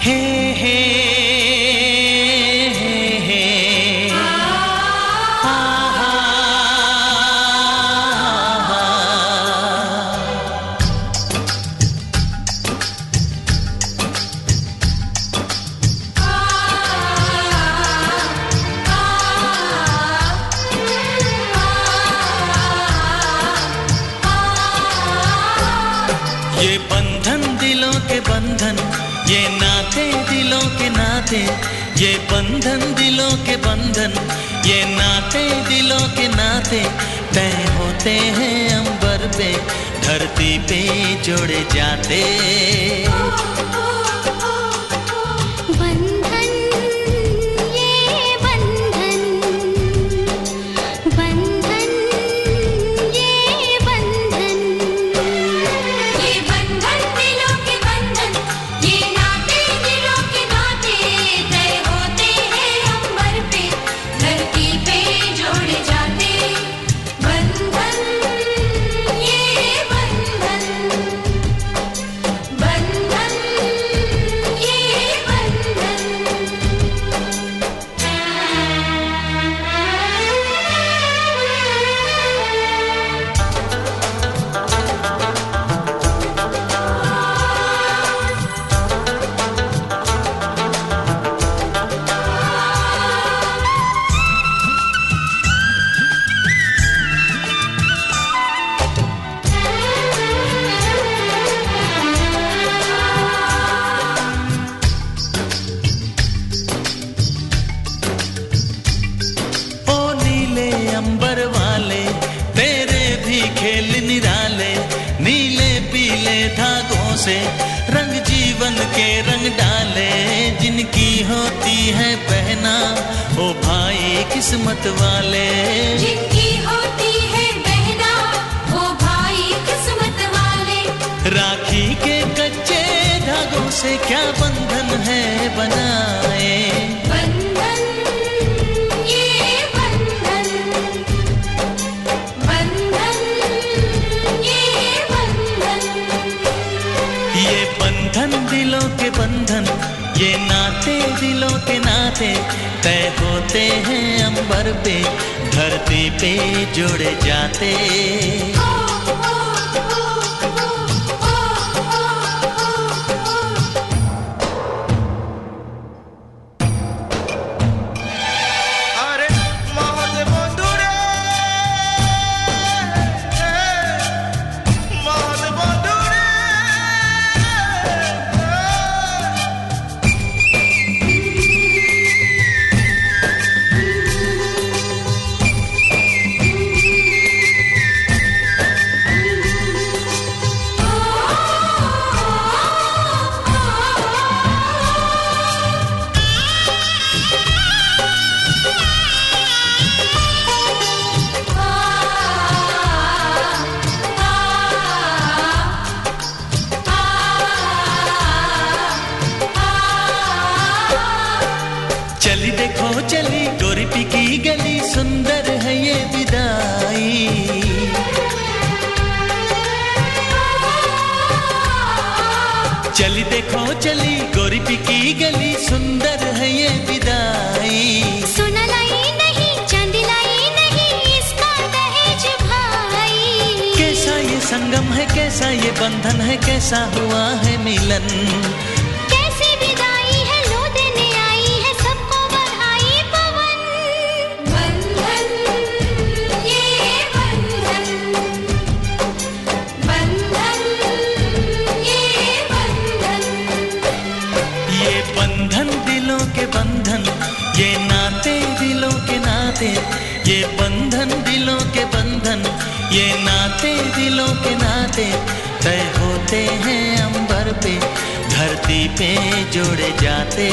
हे हे हे हा हा ये बंधन दिलों के बंधन, ये नाते दिलों के नाते, ये बंधन दिलों के बंधन, ये नाते दिलों के नाते तय होते हैं अंबर पे, धरती पे जोड़े जाते। खेल निराले नीले पीले धागों से रंग जीवन के रंग डाले, जिनकी होती है बहना ओ भाई किस्मत वाले, जिनकी होती है बहना ओ भाई किस्मत वाले। राखी के कच्चे धागों से क्या बंधन है बनाए, दिलों के बंधन, ये नाते दिलों के नाते तय होते हैं अंबर पे, धरती पे जोड़े जाते। चली देखो चली गोरीपी की गली, सुंदर है ये विदाई, चली देखो चली गोरीपी की गली, सुंदर है ये विदाई। सोना लाई नहीं चांदी लाई नहीं, इसका दहेज भाई। कैसा ये संगम है, कैसा ये बंधन है, कैसा हुआ है मिलन, ये नाते दिलों के नाते, ये बंधन दिलों के बंधन, ये नाते दिलों के नाते तय होते हैं अंबर पे, धरती पे जोड़े जाते।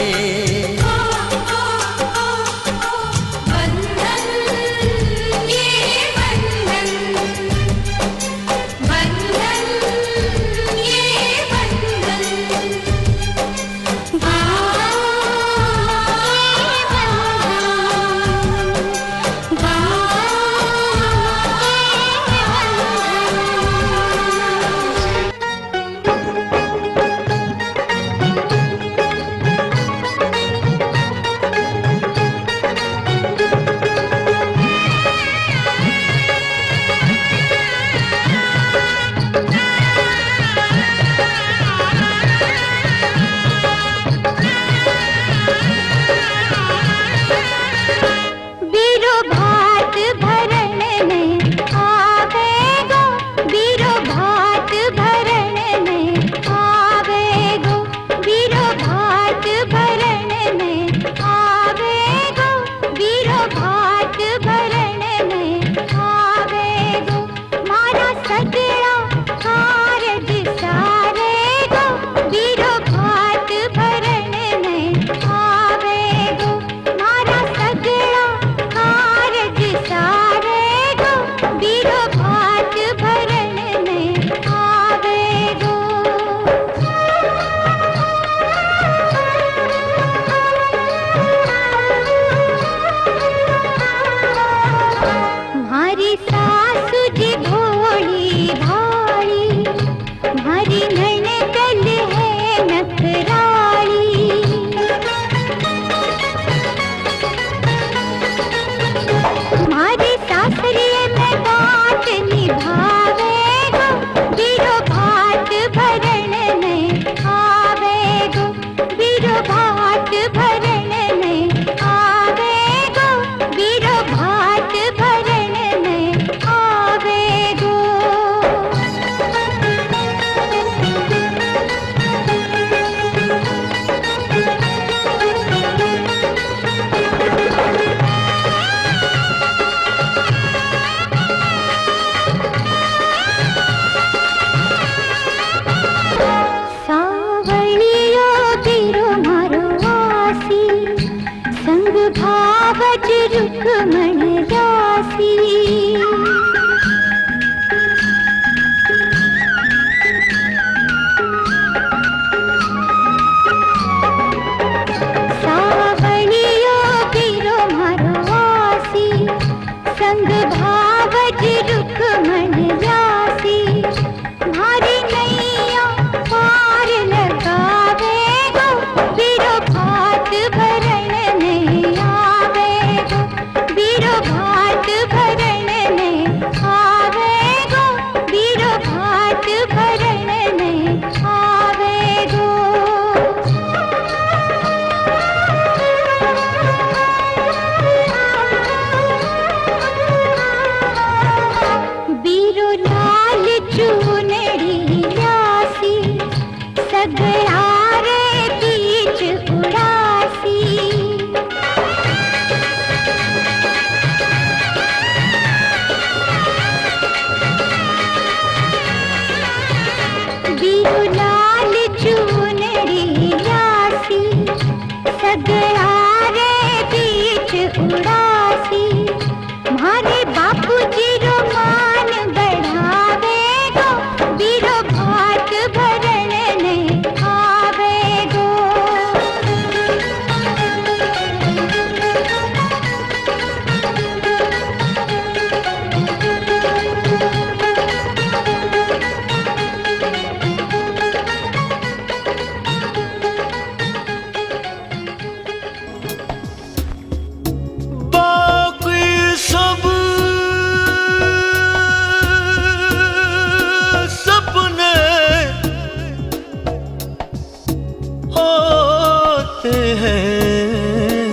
हैं,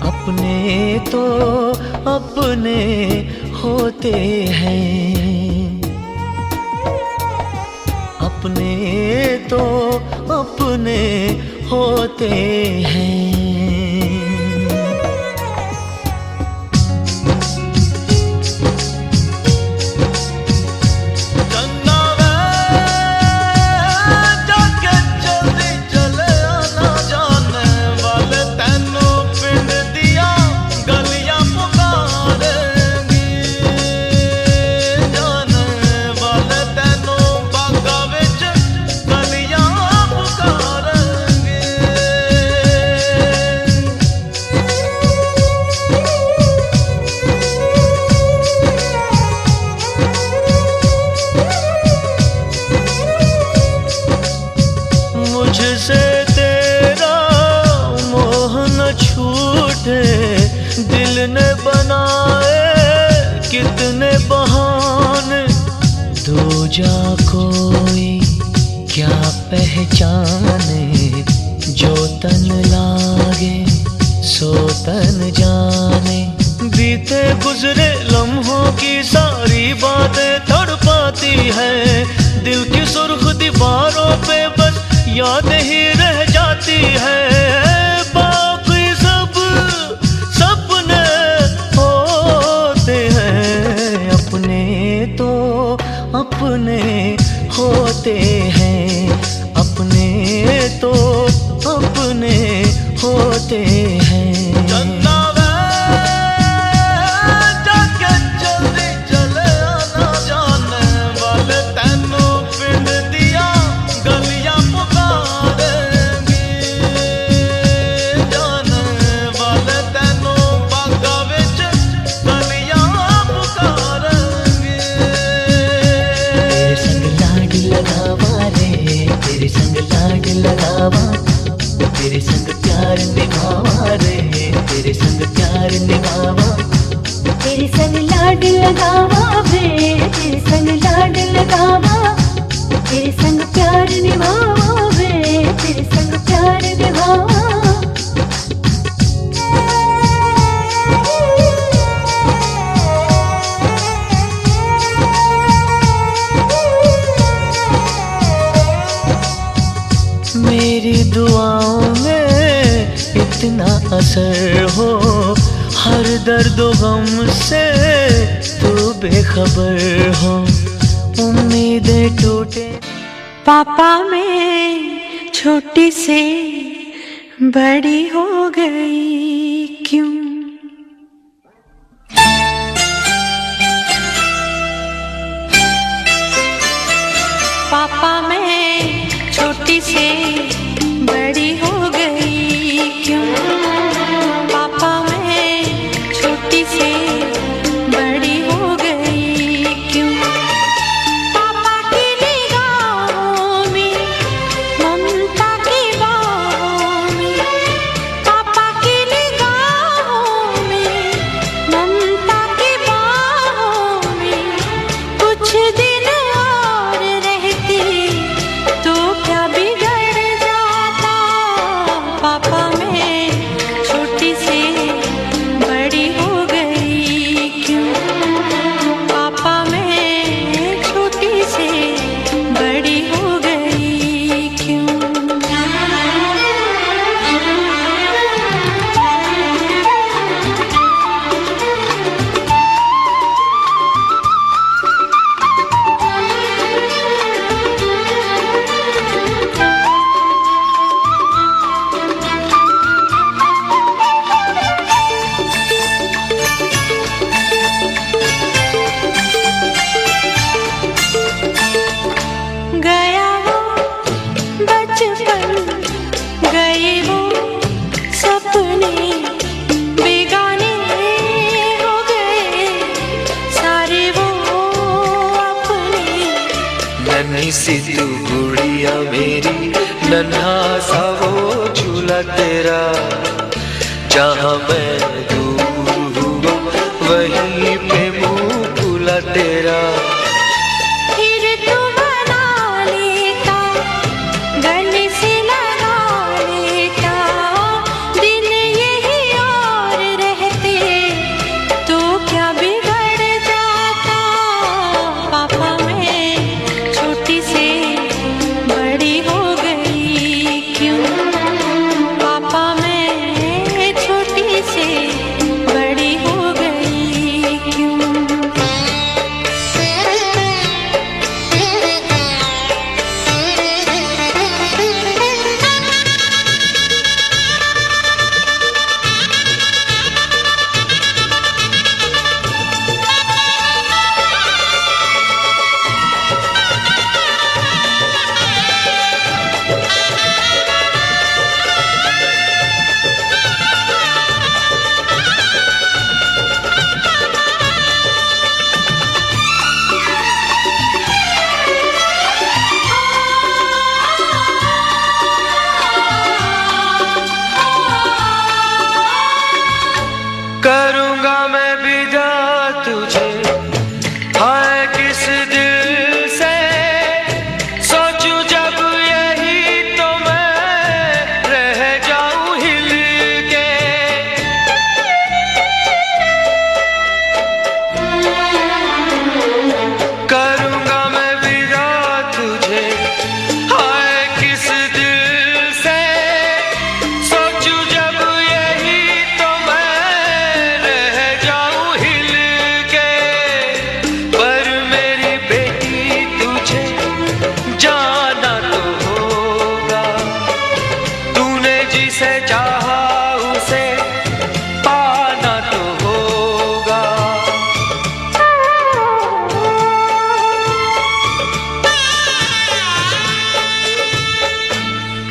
अपने तो अपने होते हैं, अपने तो अपने होते हैं। मुझसे तेरा मोह न छूटे, दिल ने बनाए कितने बहाने, दो जा कोई क्या पहचाने, जो तन लागे सो तन जाने। बीते गुजरे लम्हों की सारी बातें तड़पाती है, दिल की सुर्ख दीवारों पे बस याद ही रह जाती है। बाकी सब सपने होते हैं, अपने तो अपने होते हैं, अपने तो अपने होते हैं। तेरे संग लाड लगावा, तेरे संग प्यार निभावा रे, तेरे संग प्यार निभावा, तेरे संग लाड लगावा वे, तेरे संग लाड लगावा, तेरे संग प्यार निभावा वे, तेरे संग प्यार निभावा। मेरी दुआओं में इतना असर हो, हर दर्द गम से तू बेखबर हो, उम्मीदें टूटे। पापा मैं छोटी से बड़ी हो गई क्यों? पापा मैं छोटी से बड़ी हो गई क्यों? पापा मैं छोटी से बड़ी हो गई क्यों? पापा की निगाहों में ममता की बाहों में, पापा की निगाहों में ममता की बाहों में, कुछ दिन और रहती तो क्या बिगड़ जाता। पापा मैं छोटी से बड़ी हो गई क्यों? पापा मैं छोटी से बड़ी हो गई क्यों? गया वो बचपन, गए वो सपने, बेगाने हो गए सारे वो अपने। नन्ही सी तू गुड़िया मेरी, नन्हा सा वो झूला तेरा, जहाँ मैं दूर हुआ वहीं पे मुँह खुला तेरा। फिर तू बना लेता, गले से लगा लेता,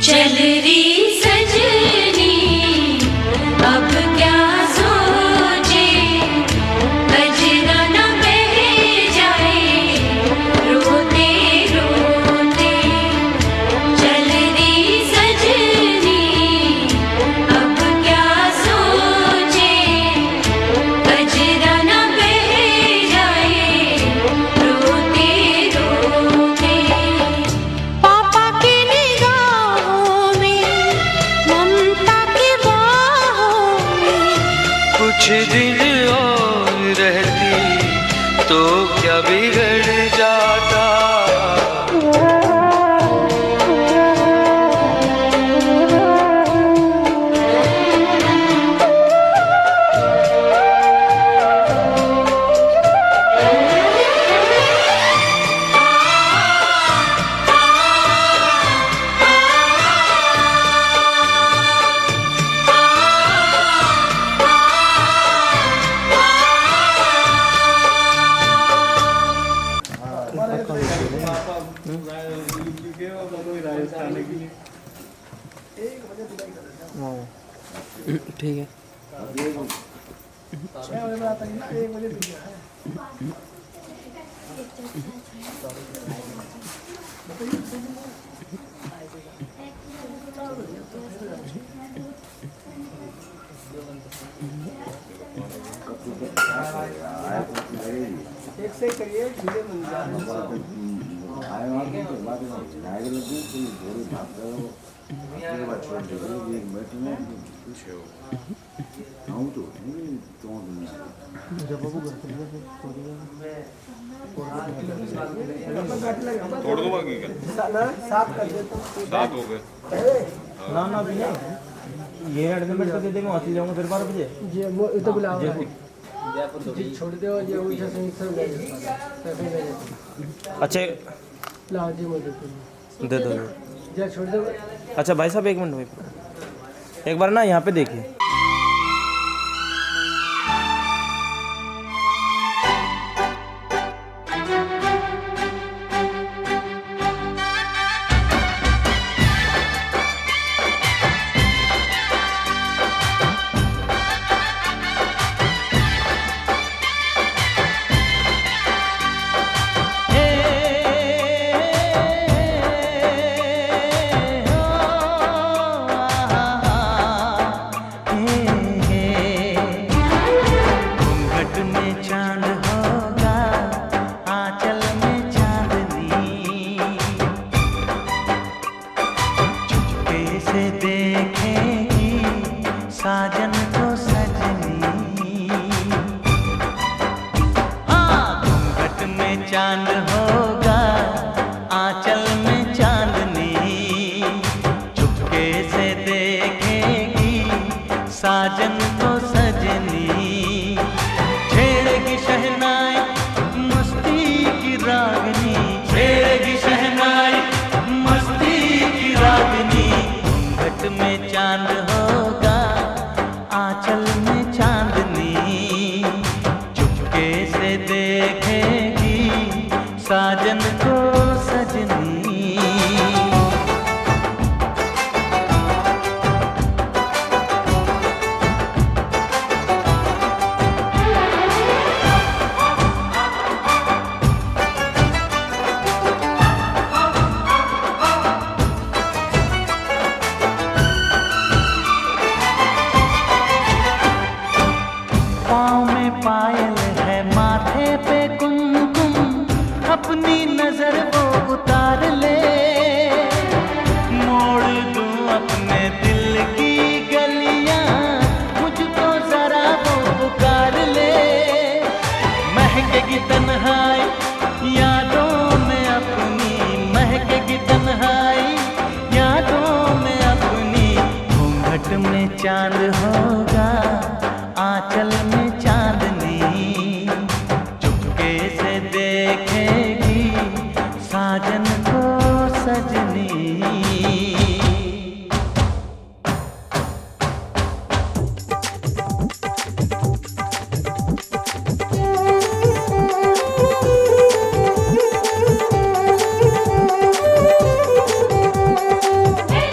चल री सजनी अब क्या सोचे, कजरा न बह जाए रोते रोते। चल री सजनी अब क्या सोचे, कजरा न बह जाए रोते रोते। पापा की निगाहों में, ममता की बाहों में, कुछ दिन और रहती तो क्या बिगड़ जाता। ठीक है। एक से करिए धीरे बन तोड़ दो बाकी का साफ कर देता हूँ। 7 हो गए। ना ना भैया ये एडमिट तो दे देंगे, वहाँ जाऊँगा फिर 12 बजे। जी वो तो बुलाओ जी, छोड़ दो ये उठा से सब ले अच्छा लाओ जी मुझे दे दो। जा छोड़ दो। अच्छा भाई साहब एक मिनट, एक बार ना यहाँ पे देखिए। साजन को सजनी, घूंघट में चांद होगा, आंचल में चांदनी, चुपके से देखेगी साजन को सजनी। छेड़ेगी शहनाई मस्ती की रागनी, छेड़ेगी शहनाई मस्ती की रागनी। घूंघट में चांद होगा, आंचल में चांदनी, चुपके से देखेगी साजन को सजनी। पाँव में पायल है, माथे पे कुमकुम, अपनी नजर वो उतार ले। मोड़ दूं अपने दिल की गलियां, मुझको जरा वो पुकार ले। महकेगी तन्हाई यादों में अपनी, महकेगी तन्हाई यादों में अपनी। घूंघट में चांद होगा, आंचल में चांदनी, चुपके से देखेगी साजन को सजनी। हे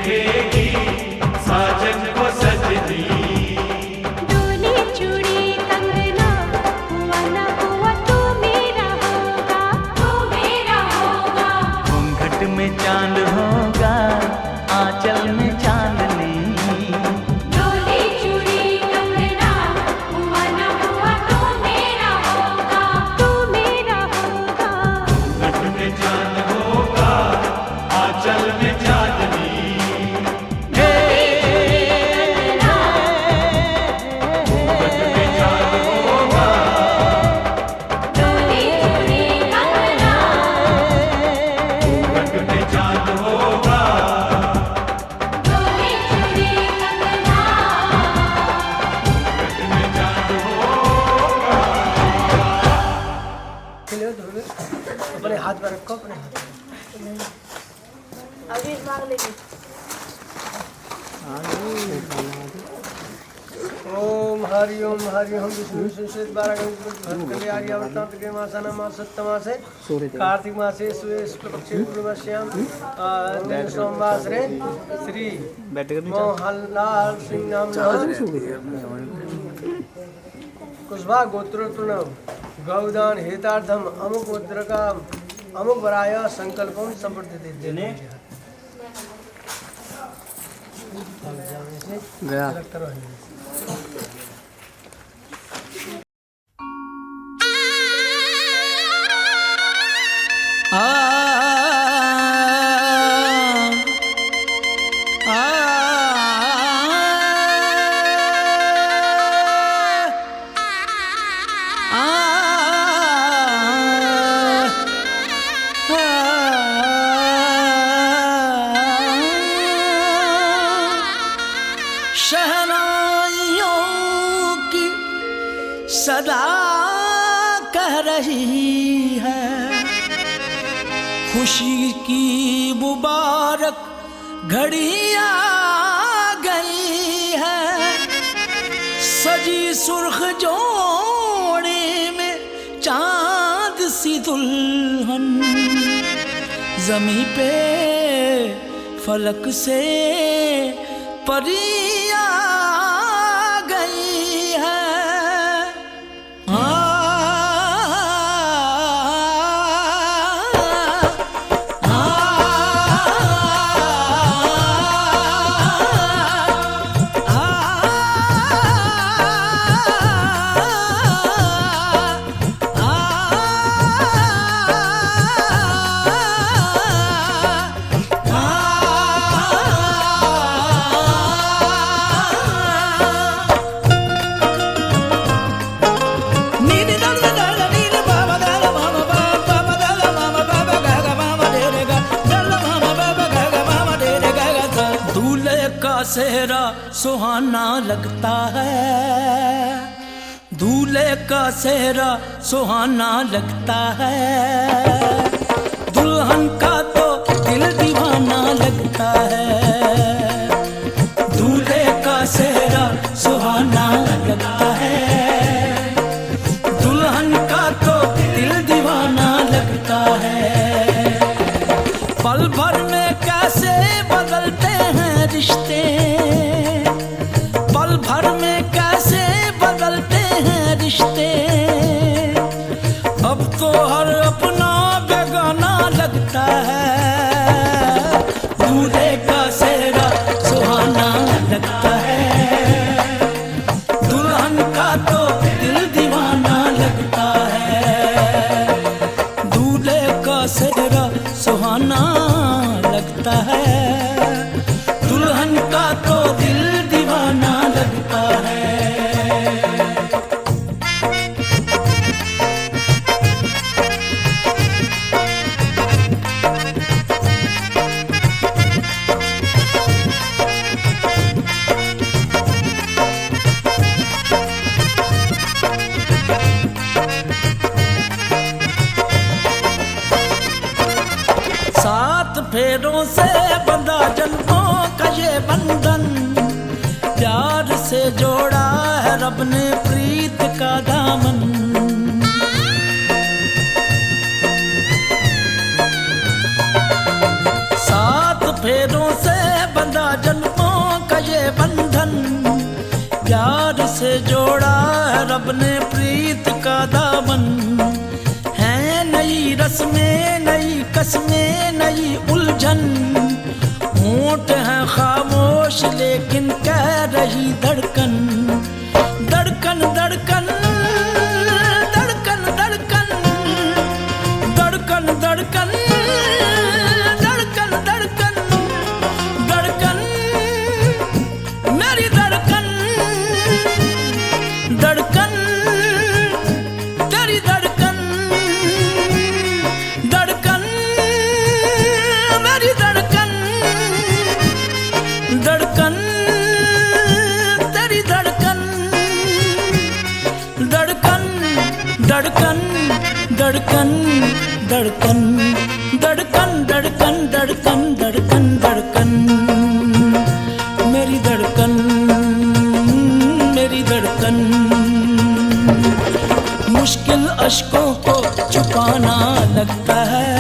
देखेगी साजन को सजनी। डोली चूड़ी कंगना हुआ ना हुआ तू मेरा होगा, तू मेरा होगा। घूंघट में चांद होगा आंचल में चांदनी। डोली चूड़ी कंगना हुआ ना हुआ तू मेरा होगा, तू मेरा होगा। घूंघट में चांद होगा आंचल में चांदनी। डोली चूड़ी कंगना घूंघट में चांद होगा डोली चूड़ी कंगना में चांद चलिए धोबे अपने हाथ पर रखो, अपने हाथ अभी मांग लेगी। ओम हरि ओम विष्णु संस्कृत 12 भरतले आर्यावर्तांत के मासाना मास सप्तमासे कार्तिक मासे शुक्ल पक्षे पूर्णमास्याम सोमवासरे श्री मोहनलाल सिंह नाम कुशभा गोत्रोत्तम गौदान हेतार्थम अमुक मुद्रका अमुक वराय संकल्पम संवर्धित गया। शहनाइयों की सदा कह रही है, खुशी की मुबारक घड़ी आ गई है। सजी सुर्ख जोड़े में चांद सी दुल्हन, जमी पे फलक से परियां आ गई है। सेहरा सुहाना लगता है, दूल्हे का सेहरा सुहाना लगता है। दुल्हन का तो दिल दीवाना लगता है। दूल्हे का सेहरा सुहाना लगता है, दुल्हन का तो दिल दीवाना लगता है। पल भर में कैसे बदलते हैं रिश्ते, पल भर में कैसे बदलते हैं रिश्ते। अब तो हर अपना बेगाना लगता है। दूल्हे का सेहरा सुहाना लगता है, दुल्हन का तो दिल दीवाना लगता है। दूल्हे का सेहरा सुहाना लगता है, दुल्हन का तो दिल जन्मों का ये बंधन, प्यार से जोड़ा है रब ने प्रीत का दामन। है नई रस्में, नई कस्में, नई उलझन, होंठ है खामोश लेकिन कह रही धड़कन। धड़कन धड़कन धड़कन धड़कन धड़कन धड़कन धड़कन धड़कन धड़कन मेरी धड़कन। धड़कन तेरी धड़कन, धड़कन मेरी धड़कन, धड़कन तेरी धड़कन। धड़कन धड़कन धड़कन धड़कन धड़कन धड़कन धड़कन धड़कन धड़कन मेरी धड़कन, मेरी धड़कन। मुश्किल अश्कों को छुपाना लगता है,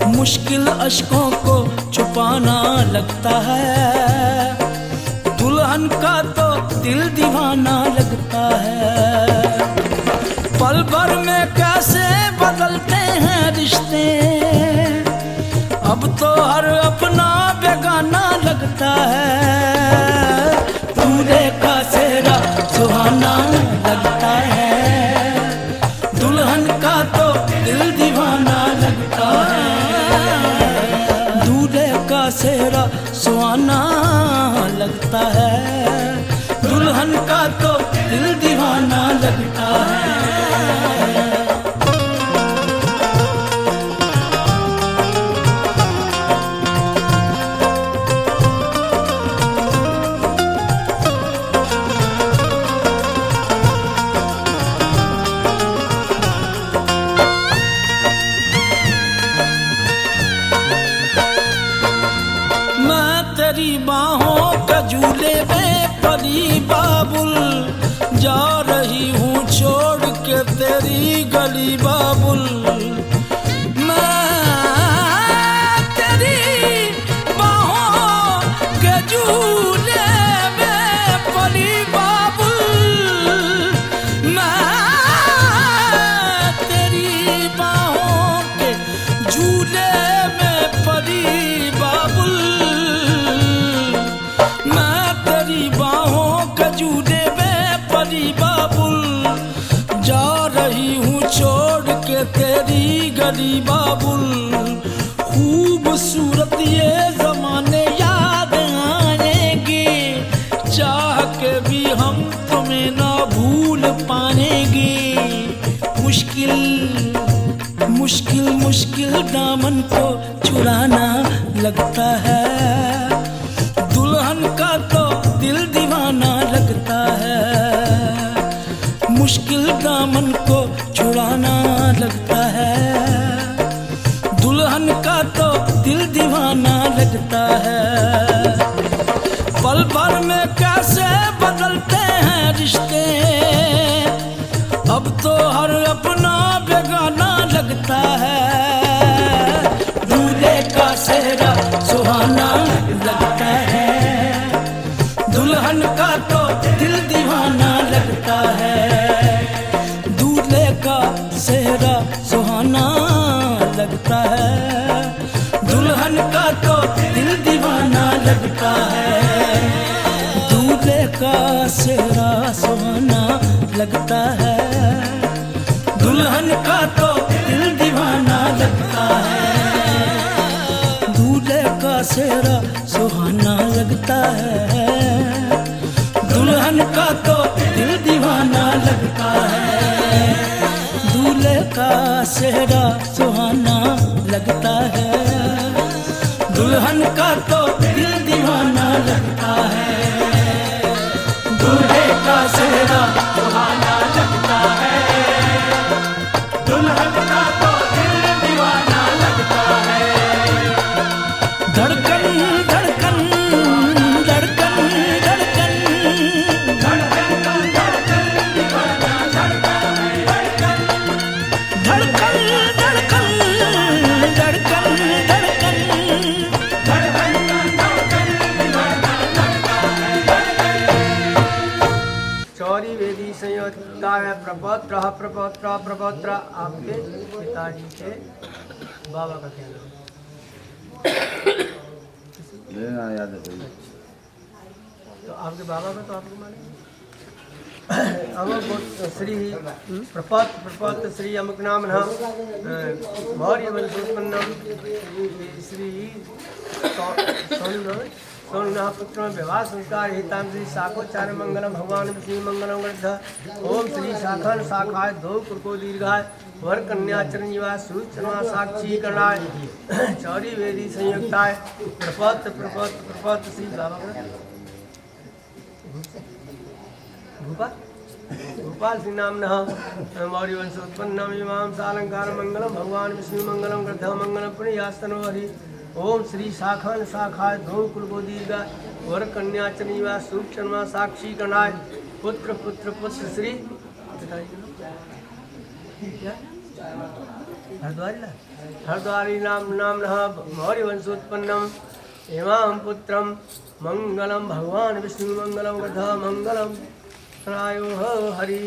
मुश्किल अश्कों को छुपाना लगता है। दुल्हन का तो दिल दीवाना लगता है। पल भर में कैसे बदलते हैं रिश्ते, अब तो हर अपना बेगाना लगता है। दूल्हे का सेहरा सुहाना लगता है, दुल्हन का तो दिल दीवाना लगता है। दूल्हे का सेहरा सुहाना लगता है, दुल्हन का तो दिल दीवाना लगता है। तेरी बाहों का झूले में पली बाबुल, जा रही हूँ छोड़ के तेरी गली बाबुल। मैं तेरी बाहों के झूले में पली बाबुल, मैं तेरी बाहों के झूले में पली बाबुल। झूले में पली बाबुल, जा रही हूँ छोड़ के तेरी गली बाबुल। खूबसूरत ये जमाने याद आएंगे, चाह के भी हम तुम्हें ना भूल पाएंगे। मुश्किल मुश्किल मुश्किल दामन को चुराना लगता है, दुल्हन का तो दिल दीवाना लगता है। मुश्किल दामन को छुड़ाना लगता है, दुल्हन का तो दिल दीवाना लगता है। पल भर में कैसे बदलते हैं रिश्ते, अब तो हर अपना बेगाना लगता है। दूल्हे का सेहरा सुहाना लगता है, दुल्हन का तो दिल दीवाना लगता है। दूल्हे का सेहरा सुहाना लगता है, दुल्हन का तो दिल दीवाना लगता है। दूल्हे का सेहरा सुहाना लगता है, दुल्हन का तो दिल दीवाना लगता है। दूल्हे का सेहरा सुहाना लगता है, दुल्हन का तो दिल दीवाना लगता है। दूल्हे का सेहरा सुहाना लगता है, दुल्हन का तो दिल दीवाना लगता है। दूल्हे का सेहरा सुहाना लगता है, दुल्हन का तो दिल दीवाना लगता है। धड़कन धड़कन धड़कन धड़कन धड़कन धड़कन दीवाना लगता है। धड़कन धड़कन धड़कन धड़कन धड़कन है प्रपौत्र प्रपौत्र प्रपौत्र। आपके पिताजी के बाबा का क्या नाम? तो आपके बाबा का तो आपको मालूम अमुक श्री प्रपौत्र श्री अमुक नाम मौर्य वंशोत्पन्नम श्री सोनुना पुत्र विवाह संस्कार हिताम श्री शाखोच्चार मंगलम भगवान विष्णु मंगलम ग्रंथ। ओम श्री शाखन शाखाय दो कुरको दीर्घाय वर कन्या चिरंजीवा सूचना साक्षी करणाय चौरी वेदी संयुक्ताय प्रपौत्र प्रपौत्र प्रपौत्र श्री बाबा भूपाल श्री नाम मौर्य वंशोत्पन्नम इमाम सालंकार मंगलम भगवान विष्णु मंगलम ग्रंथ मंगलम पुण्यस्तनो हरि। ओम श्री शाखन शाखाय धो कुलगो दीर्घ वर कन्या चनीवा सूक्ष्म साक्षी कनाय पुत्र पुत्र पुत्र श्री हरद्वारी नाम मौर्य वंशोत्पन्नम इमाम पुत्रम मंगलम भगवान विष्णु मंगलम ग्रंथ मंगलम रायो हरि।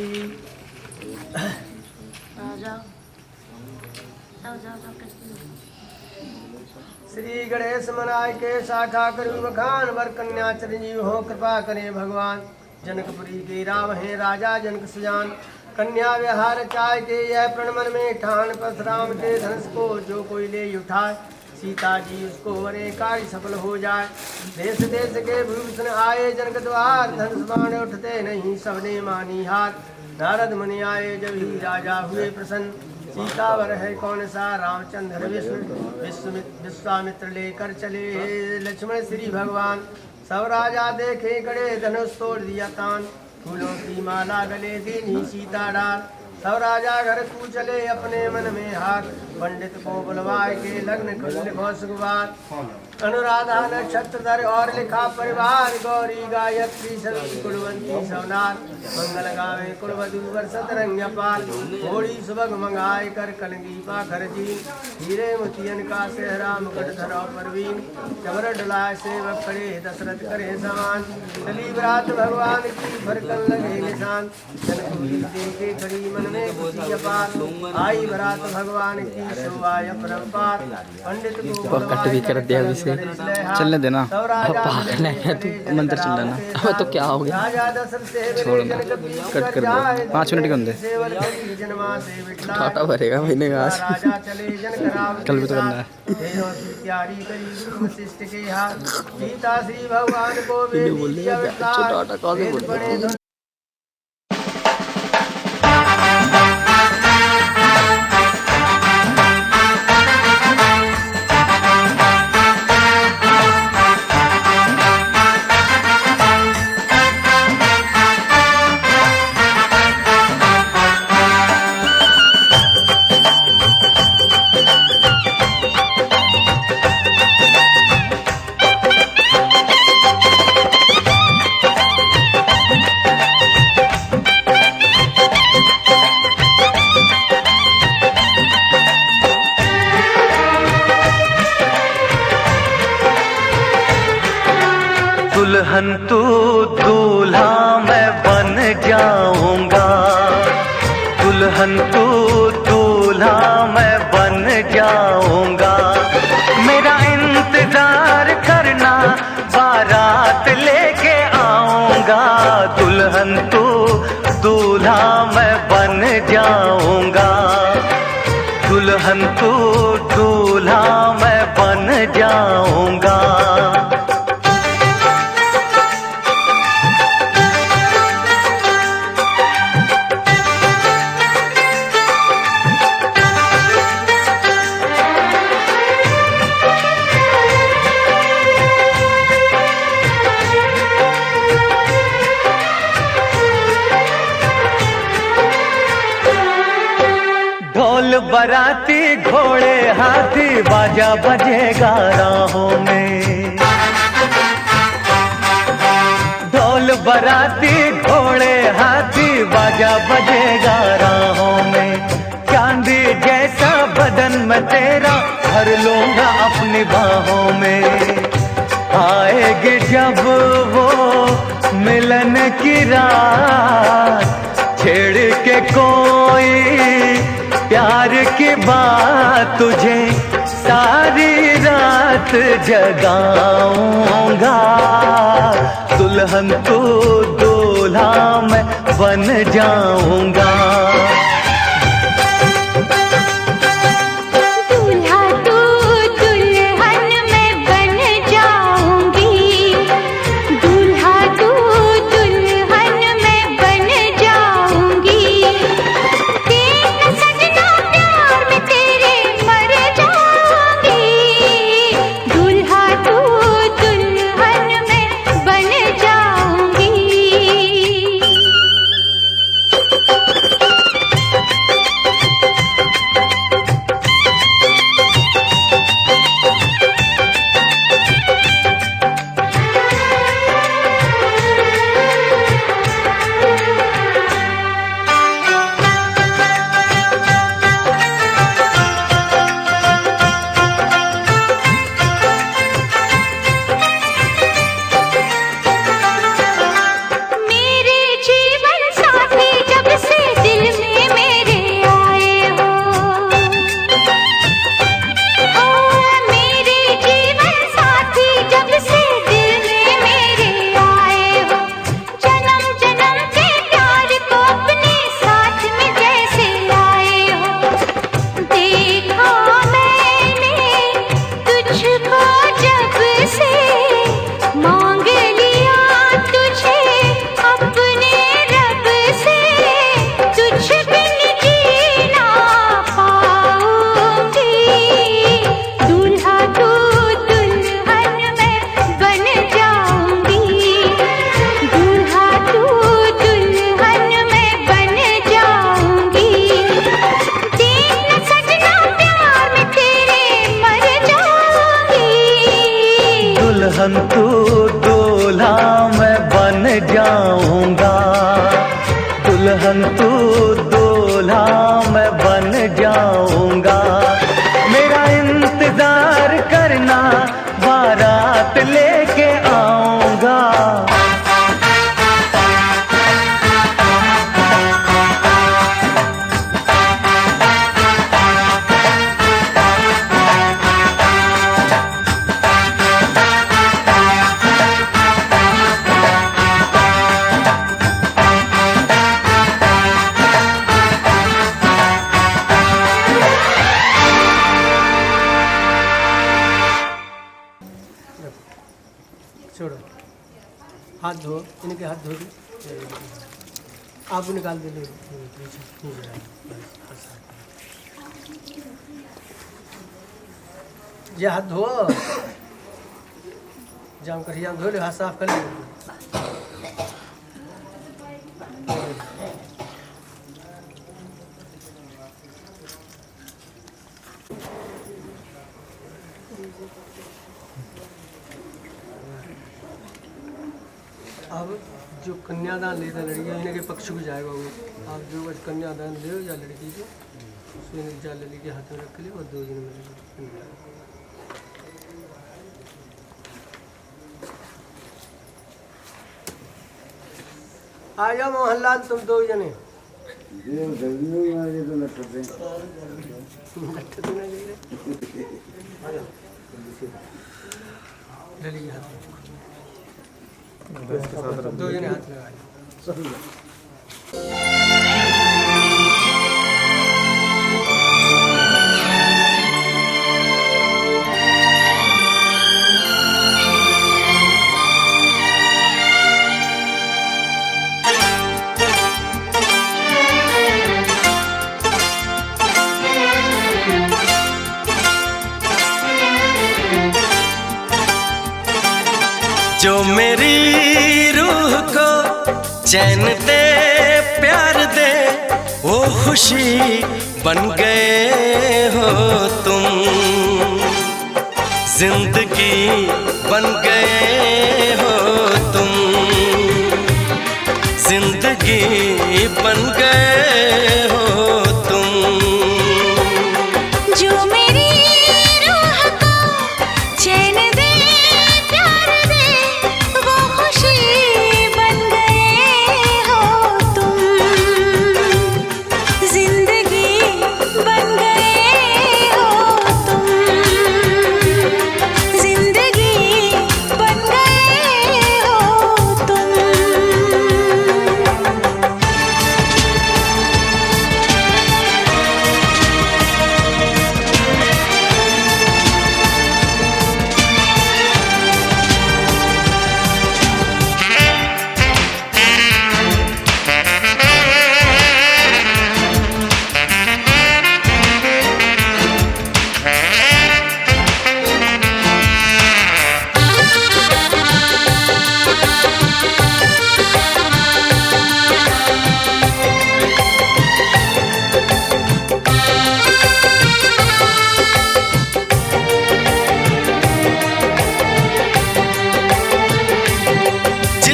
श्री गणेश मनाय के शाखा करी मखान वर कन्या चिरंजीव हो कृपा करे भगवान। जनकपुरी के राम है राजा जनक सुजान कन्या विहार चाय के यह प्रणमन में ठान परशुराम के धनुष को जो कोई ले उठाए सीता जी उसको वरे कार्य सफल हो जाए। देश देश के भूषण आए जनक द्वार धनुष बाण उठते नहीं सबने मानी हार। नारद मुनि आए जब ही राजा हुए प्रसन्न सीतावर है कौन सा रामचंद्र विश्वामित्र लेकर चले लक्ष्मण श्री भगवान। सब राजा देखे गड़े धनुष तोड़ दिया तान फूलों की माला गले दीनी सीता डाल। सब राजा घर तू चले अपने मन में हाथ पंडित को बुलवाए के लग्न लिखो सुखवार। अनुराधा नक्षत्रधर और लिखा परिवार गौरी गायत्री सरस्वती कुलवंती सवनार। मंगल गावे कुलवधू वर्षत रंग पाल होड़ी सुबह मंगाए कर कलंगी पाखर जी। हीरे मोतियन का सेहरा मुकुट धरा परवीन चवर डलाए सेवक खड़े दशरथ करे समान। चली बरात भगवान की फरकन लगे निशान जनकपुरी देखे खड़ी मन में खुशी अपार। आई बरात भगवान की शोभाय परम्पार पंडित को कट भी कर दिया इसे चलने देना पागल है तू मंदिर चल लेना। अब तो क्या हो गया छोड़ कट कर दो 5 मिनट के अंदर टाटा भरेगा महीने का आज कल भी तो करना है। सीता श्री भगवान को टाटा कहाँ से बोल दुल्हन तू दूल्हा मैं बन जाऊंगा। दुल्हन तू दूल्हा मैं बन जाऊंगा। मेरा इंतजार करना बारात लेके आऊंगा। दुल्हन तू दूल्हा मैं बन जाऊंगा। दुल्हन तू दूल्हा मैं बन जाऊंगा। बराती घोड़े हाथी बाजा बजेगा राहों में। ढोल बराती घोड़े हाथी बाजा बजेगा राहों में। चांदी जैसा बदन में तेरा भर लूंगा अपनी बाहों में। आएगी जब वो मिलन की रात छेड़ के कोई प्यार की बात तुझे सारी रात जगाऊंगा। दुल्हन तू दूल्हा मैं बन जाऊंगा। दुल्हन तू दूल्हा मैं बन जाऊंगा। दुल्हन तू दूल्हा मैं बन जाऊंगा। मेरा इंतजार करना बारात लेके आऊंगा। छोड़ो, हाथ धो, इनके हाथ धो दो, आप निकाल दे। ये हाथ धो, जाम करिए, धो ले, हाथ साफ कर ले। अब जो कन्यादान लेता लड़कियाँ इनके पक्ष को जाएगा वो। आप जो बस कन्यादान ले या लड़की को उसमें जा लड़की के हाथ में रख ले और 2 दिन में आ जाओ मोहनलाल, तुम 2 जने लड़की हाथ में 2 जने हाथ लगाए। जो मेरी रूह को चैन दे प्यार दे वो खुशी बन गए हो तुम। जिंदगी बन गए हो तुम। जिंदगी बन गए हो तुम। जो मेरी रूह को चैन दे प्यार दे वो खुशी बन गए हो तुम।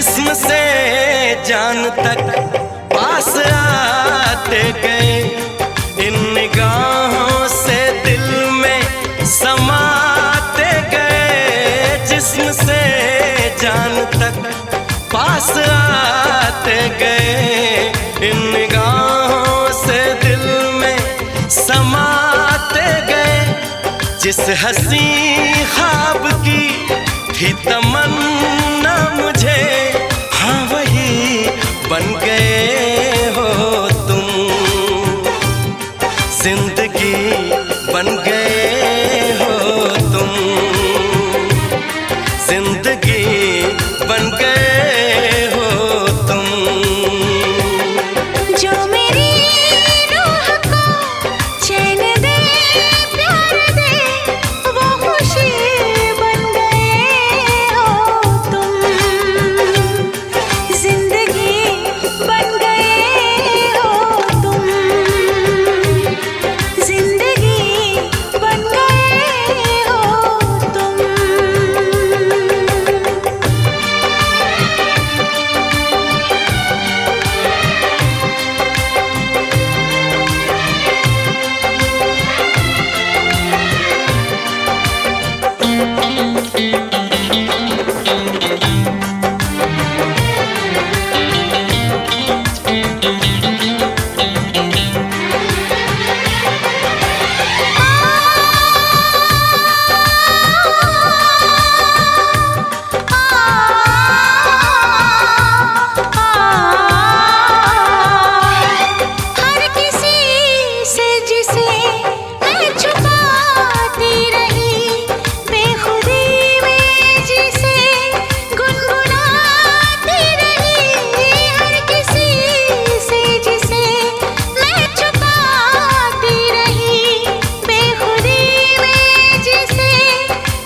जिस्म से जान तक पास आते गए, इन निगाहों से दिल में समाते गए। जिस्म से जान तक पास आते गए, इन निगाहों से दिल में समाते गए। जिस हंसी ख्वाब की थी तमन्ना मुझे, हाँ वही बन गए हो तुम। जिंदगी बन गए हो तुम, जिंदगी बन गए हो तुम। जो मेरी रूह को चैन दे प्यार दे, वो खुशी बन गए हो तुम। जिंदगी बन गए हो तुम, जिंदगी बन गए हो तुम। हर किसी से जिसे मैं छुपाती रही, बेखुदी में जिसे गुनगुनाती रही। हर किसी से जिसे मैं छुपाती रही, बेखुदी में जिसे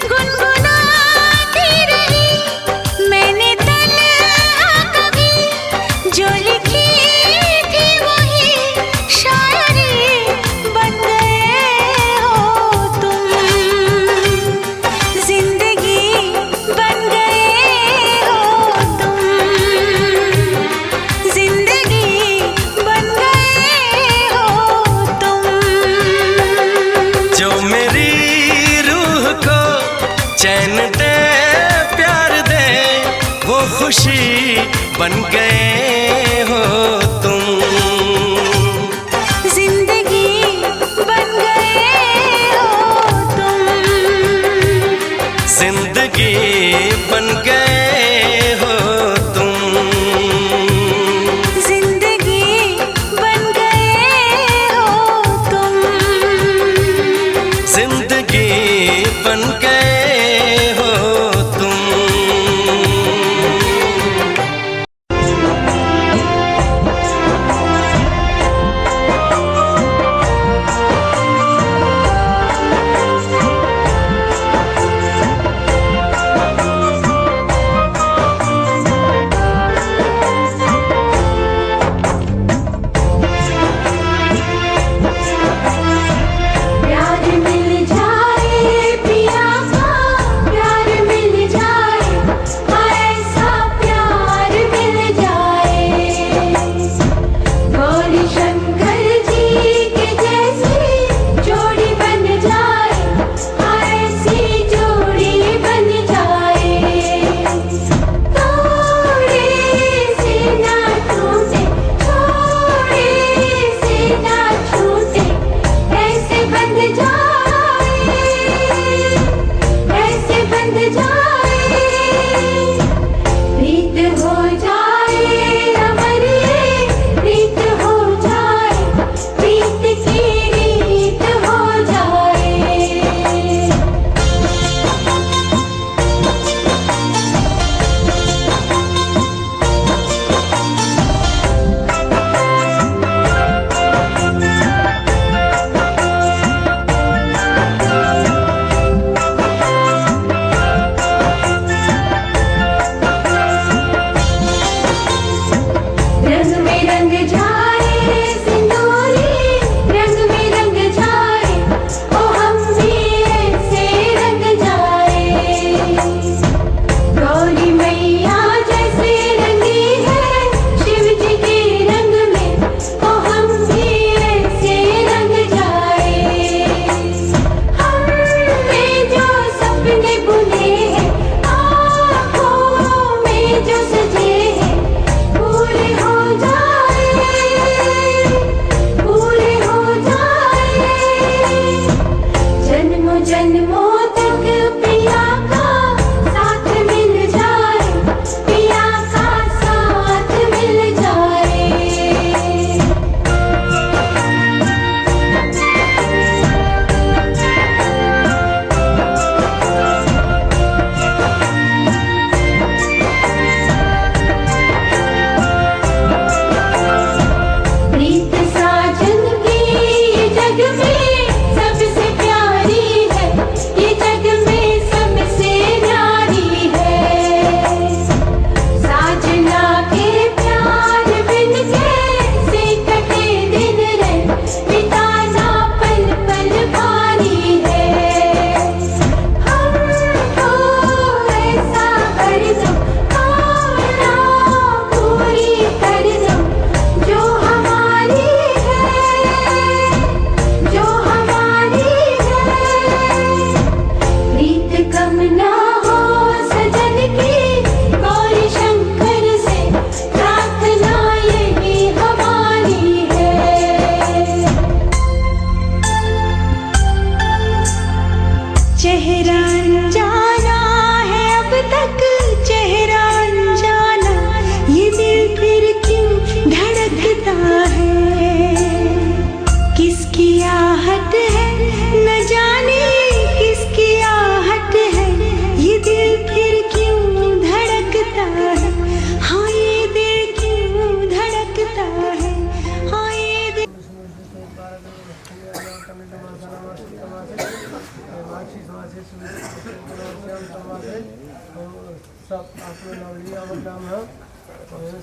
गुनगुनाती रही। मैंने तन्हा कभी जो लिखी थी वही शायरी बन गए हो तुम। जिंदगी बन गए हो तुम, जिंदगी बन गए हो तुम। जो मेरी रूह को चैन दे प्यार दे, वो खुशी बन गए हो तुम। जिंदगी बन गए हो तुम, जिंदगी बन गए हो तुम। जिंदगी बन गए हो तुम। जिंदगी बन गए हो तुम।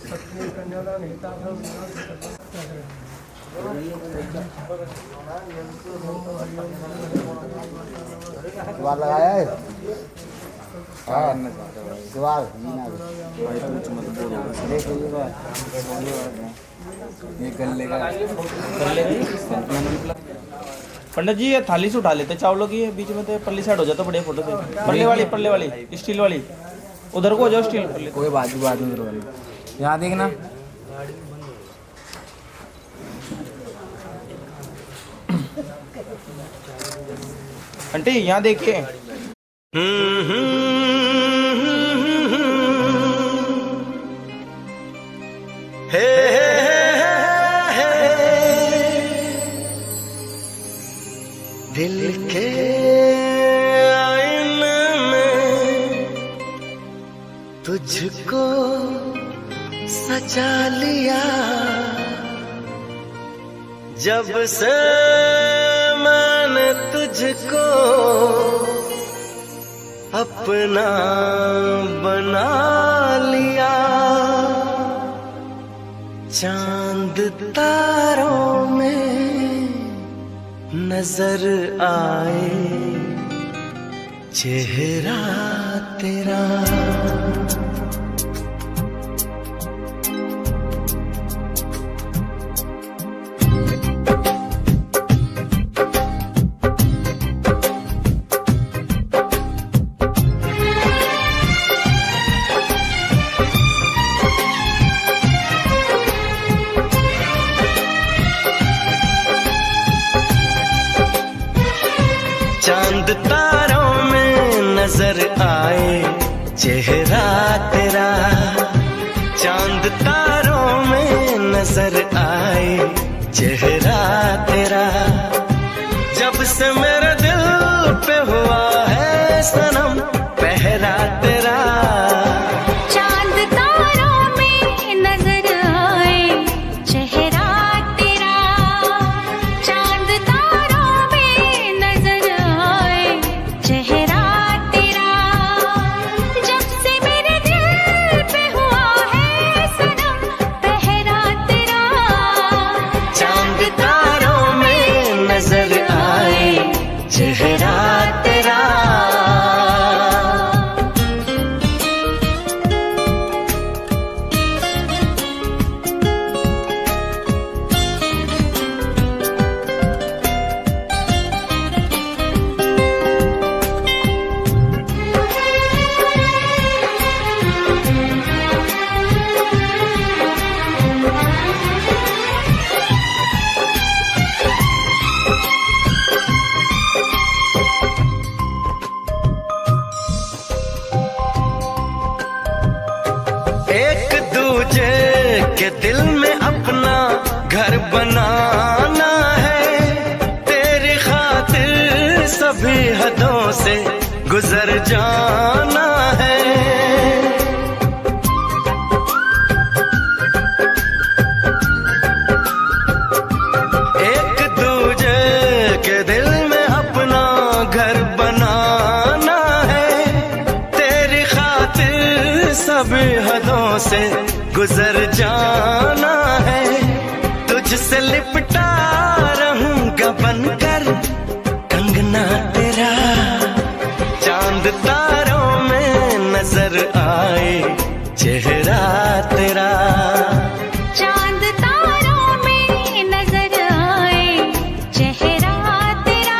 सत्य कन्यादान हितार्थम द्वार लगाया है द्वार ये गले का पंडित जी ये थाली से उठा लेते चावलों की, बीच में तो पल्ली साइड हो जाता बढ़िया फोटो से। पल्ले वाली स्टील वाली उधर को हो जाओ, स्टील पल्ले कोई बाजू उधर वाली यहाँ देखना। आंटी यहाँ देखिए। दिल के आईने में तुझको सजा लिया, जब से मैंने तुझको अपना बना लिया, चांद तारों में नजर आए चेहरा तेरा। चांद तारों में नजर आए चेहरा तेरा, चांद तारों में नजर आए चेहरा तेरा, जब से मेरे दिल पे हुआ है सनम पहरा तेरा। चांद तारों में नजर आए चेहरा तेरा, चांद तारों में नजर आए चेहरा तेरा, जब से मेरे दिल पे हुआ है सनम पहरा तेरा। चांद तारों में नजर आए चेहरा तेरा। एक दूजे के दिल में अपना घर बनाना है, तेरी खातिर सभी हदों से गुजर जाना है। एक दूजे के दिल में अपना घर बनाना है, तेरी खातिर सभी हदों से गुजर जाना है, तुझसे लिपटा रहूंगा बनकर कंगना तेरा। चांद तारों में नजर आए चेहरा तेरा। चांद तारों में नजर आए चेहरा तेरा।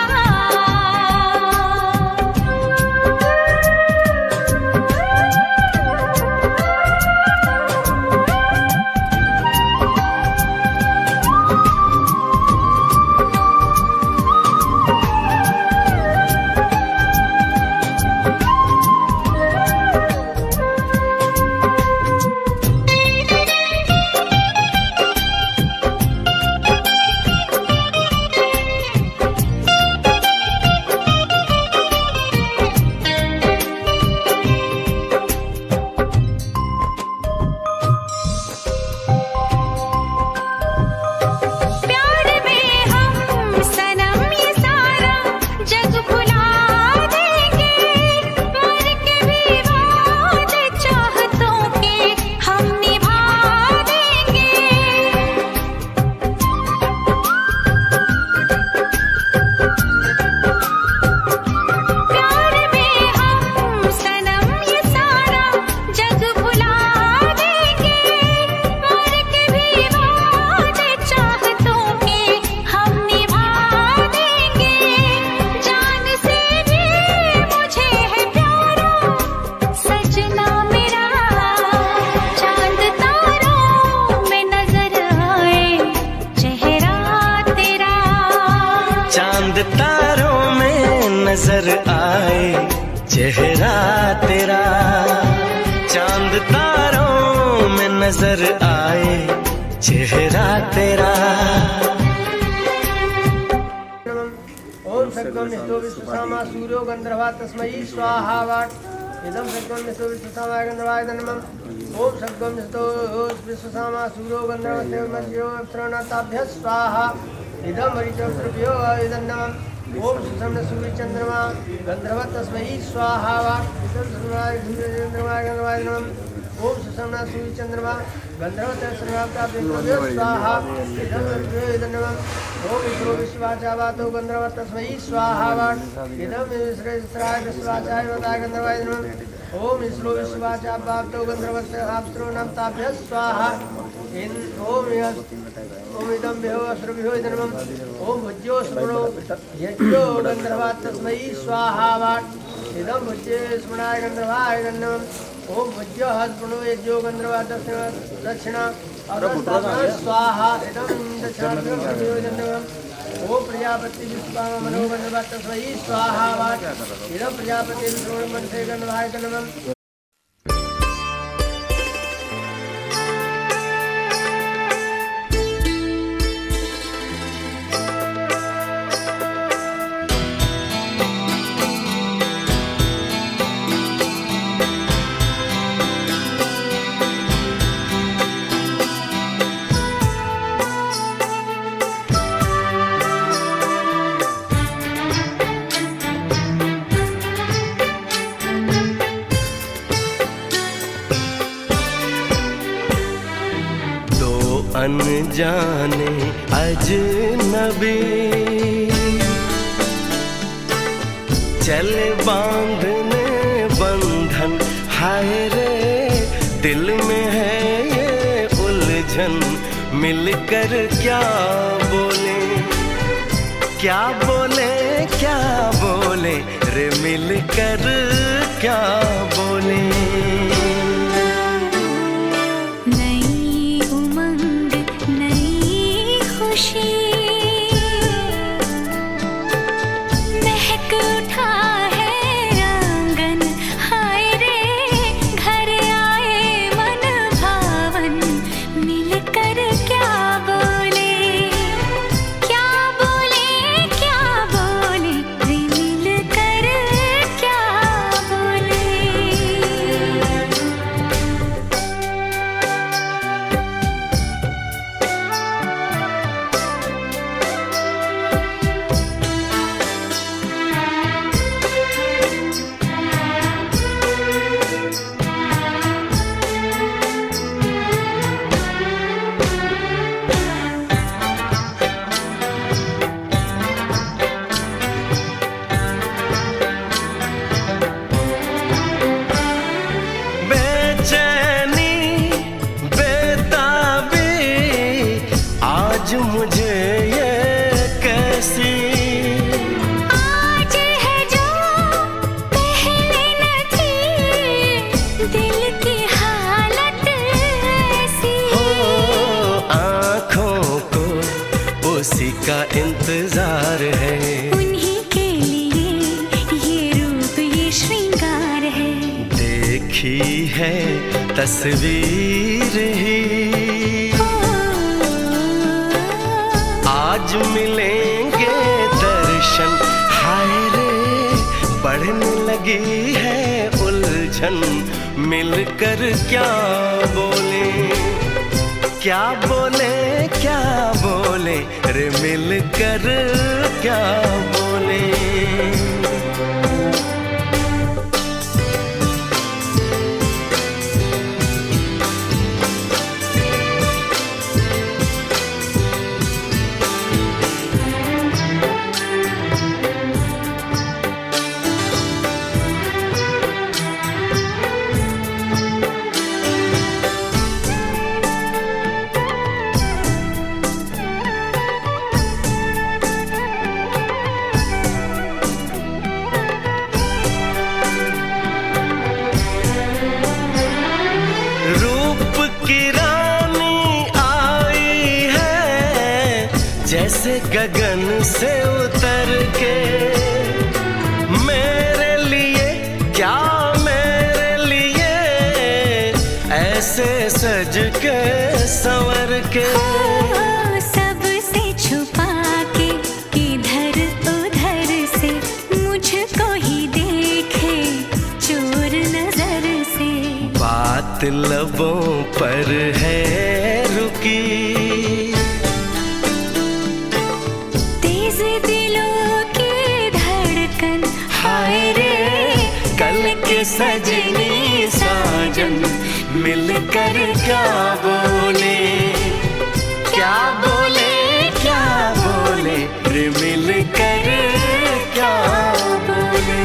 तारों में नजर आए चेहरा तेरा। ओम सद्गम निष्ठो विश्वसामा सूर्यो गंधर्वा तस्मै स्वाहा वाट इदं सद्गम निष्ठो विश्वसामा गंधर्वाय नमः। ओम सद्गम निष्ठो विश्वसामा सूर्यो गंधर्वस्य मध्यो प्रणताभ्यः स्वाहा इदं हरिचन्द्रभ्यो इदं नमः। ओम सुषम सूर्य चंद्रमा गंधर्व तस्मै स्वाहा वाट इदं चंद्रमाय गंधर्वाय नमः। ओम सुषम सूर्य चंद्रमा गंधर्व तस्मै स्वाहा इदं नमः। ओम विष्णु विश्वाचा वातो गंधर्व तस्मै स्वाहा वाट इदं विश्राय विश्वाचाय वदाय गंधर्वाय नमः। ओम विष्णु विश्वाचा वातो गंधर्वस्य आपस्रो नाम ताभ्यः स्वाहा इन ओम इदं भ्यो असुरभ्यो नमः। ओम भुज्यो स्मरो यज्ञो गंधर्व तस्मै स्वाहा वाट इदं भुज्ये स्मराय गंधर्वाय नमः। ओम भुज्यो स्मरो यज्ञो गंधर्व दक्षिणा स्वाहा इदं दक्षिणाभ्यो नमः। ओम प्रजापति विश्वाम मनोगंधर्व तस्मै स्वाहा वाट इदं प्रजापति विष्णु मनसे गंधर्वाय नमः। अनजाने अजनबी चले बांधने बंधन, हाय रे दिल में है ये उलझन। मिलकर क्या बोले क्या बोले क्या बोले रे, मिलकर क्या बोले। का इंतजार है, उन्हीं के लिए ये रूप ये श्रृंगार है। देखी है तस्वीर ही आज मिलेंगे दर्शन, हाय रे बढ़ने लगी है उलझन। मिलकर क्या बोले क्या बोले क्या बोले रे, मिलकर क्या बोले। जैसे गगन से उतर के मेरे लिए क्या मेरे लिए ऐसे सज के संवर के सबसे छुपा के किधर उधर से मुझको ही देखे चोर नजर से। बात लबों पर है रुकी, तेज दिलों की धड़कन हाय रे। कल के सजनी साजन मिलकर क्या बोले, क्या बोले, क्या बोले रे मिलकर क्या बोले।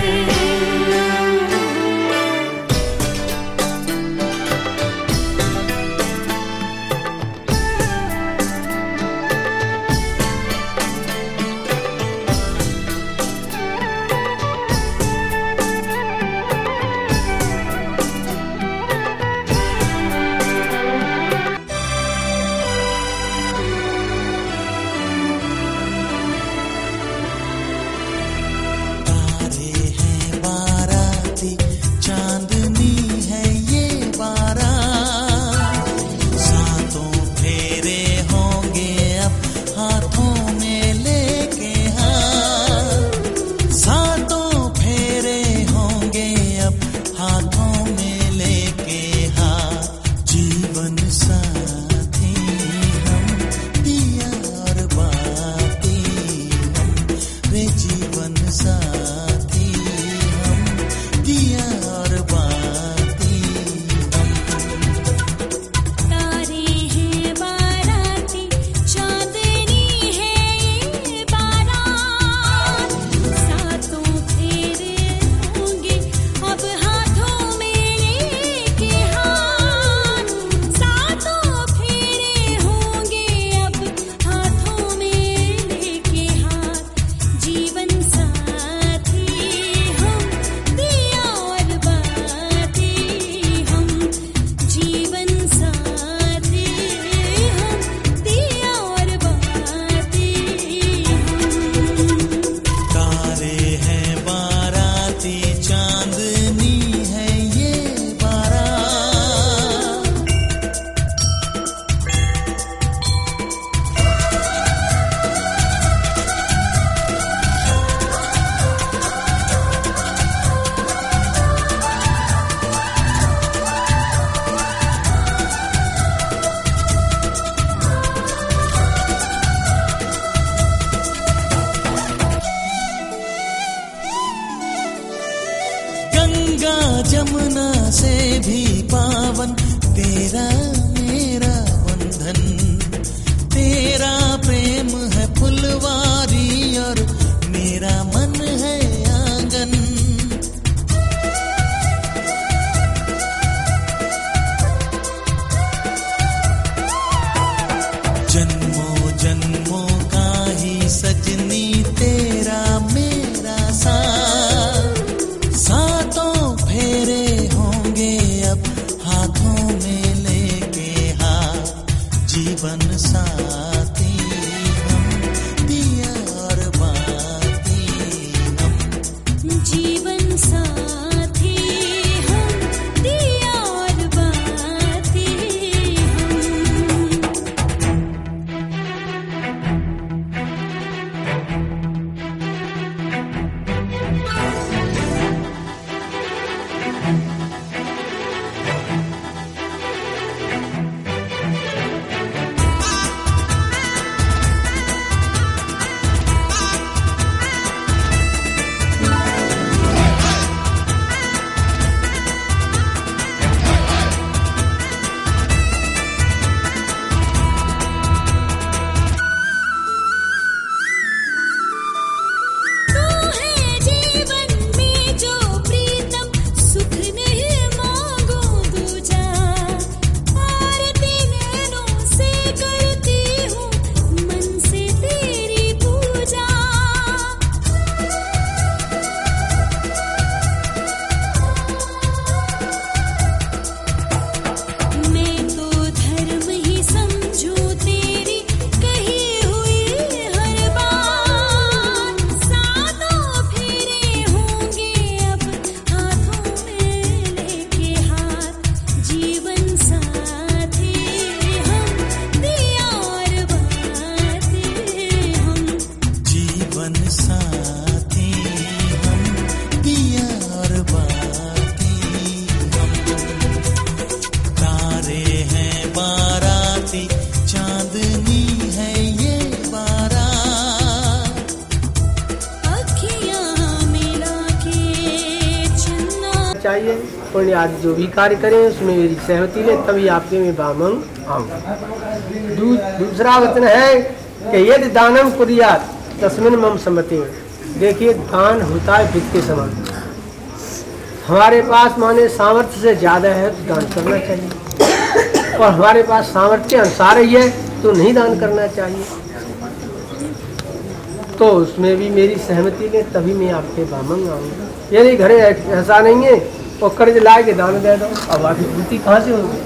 जमुना से भी पावन तेरा मेरा बंधन, तेरा प्रेम है फुलवारी और मेरा मन है आंगन। जन्मों जन्मों का ही सजनी तेरा मेरा साथ, सातों फेरे होंगे अब हाथों में लेके हाथ, जीवन साथी हम दिया और बाती हम, जीवन साथी हम दिया और बाती हम। चाहिए, पुण्य आदि जो भी कार्य करें उसमें मेरी सहमति ले, तभी आपके में बामंग आऊँगा। दूसरा वचन है कि यदि दानम कुर्यात तस्मिन् मम सम्मति। देखिए दान होता है वित्त के समान, हमारे पास माने सामर्थ्य से ज़्यादा है तो दान करना चाहिए, और हमारे पास सामर्थ्य अनुसार ही है तो नहीं दान करना चाहिए। तो उसमें भी मेरी सहमति ले, तभी मैं आपके बामंग आऊँगा। यदि घरे ऐसा नहीं है और कर्ज ला के दान दे दो, अब आपकी पूर्ति कहाँ से होगी?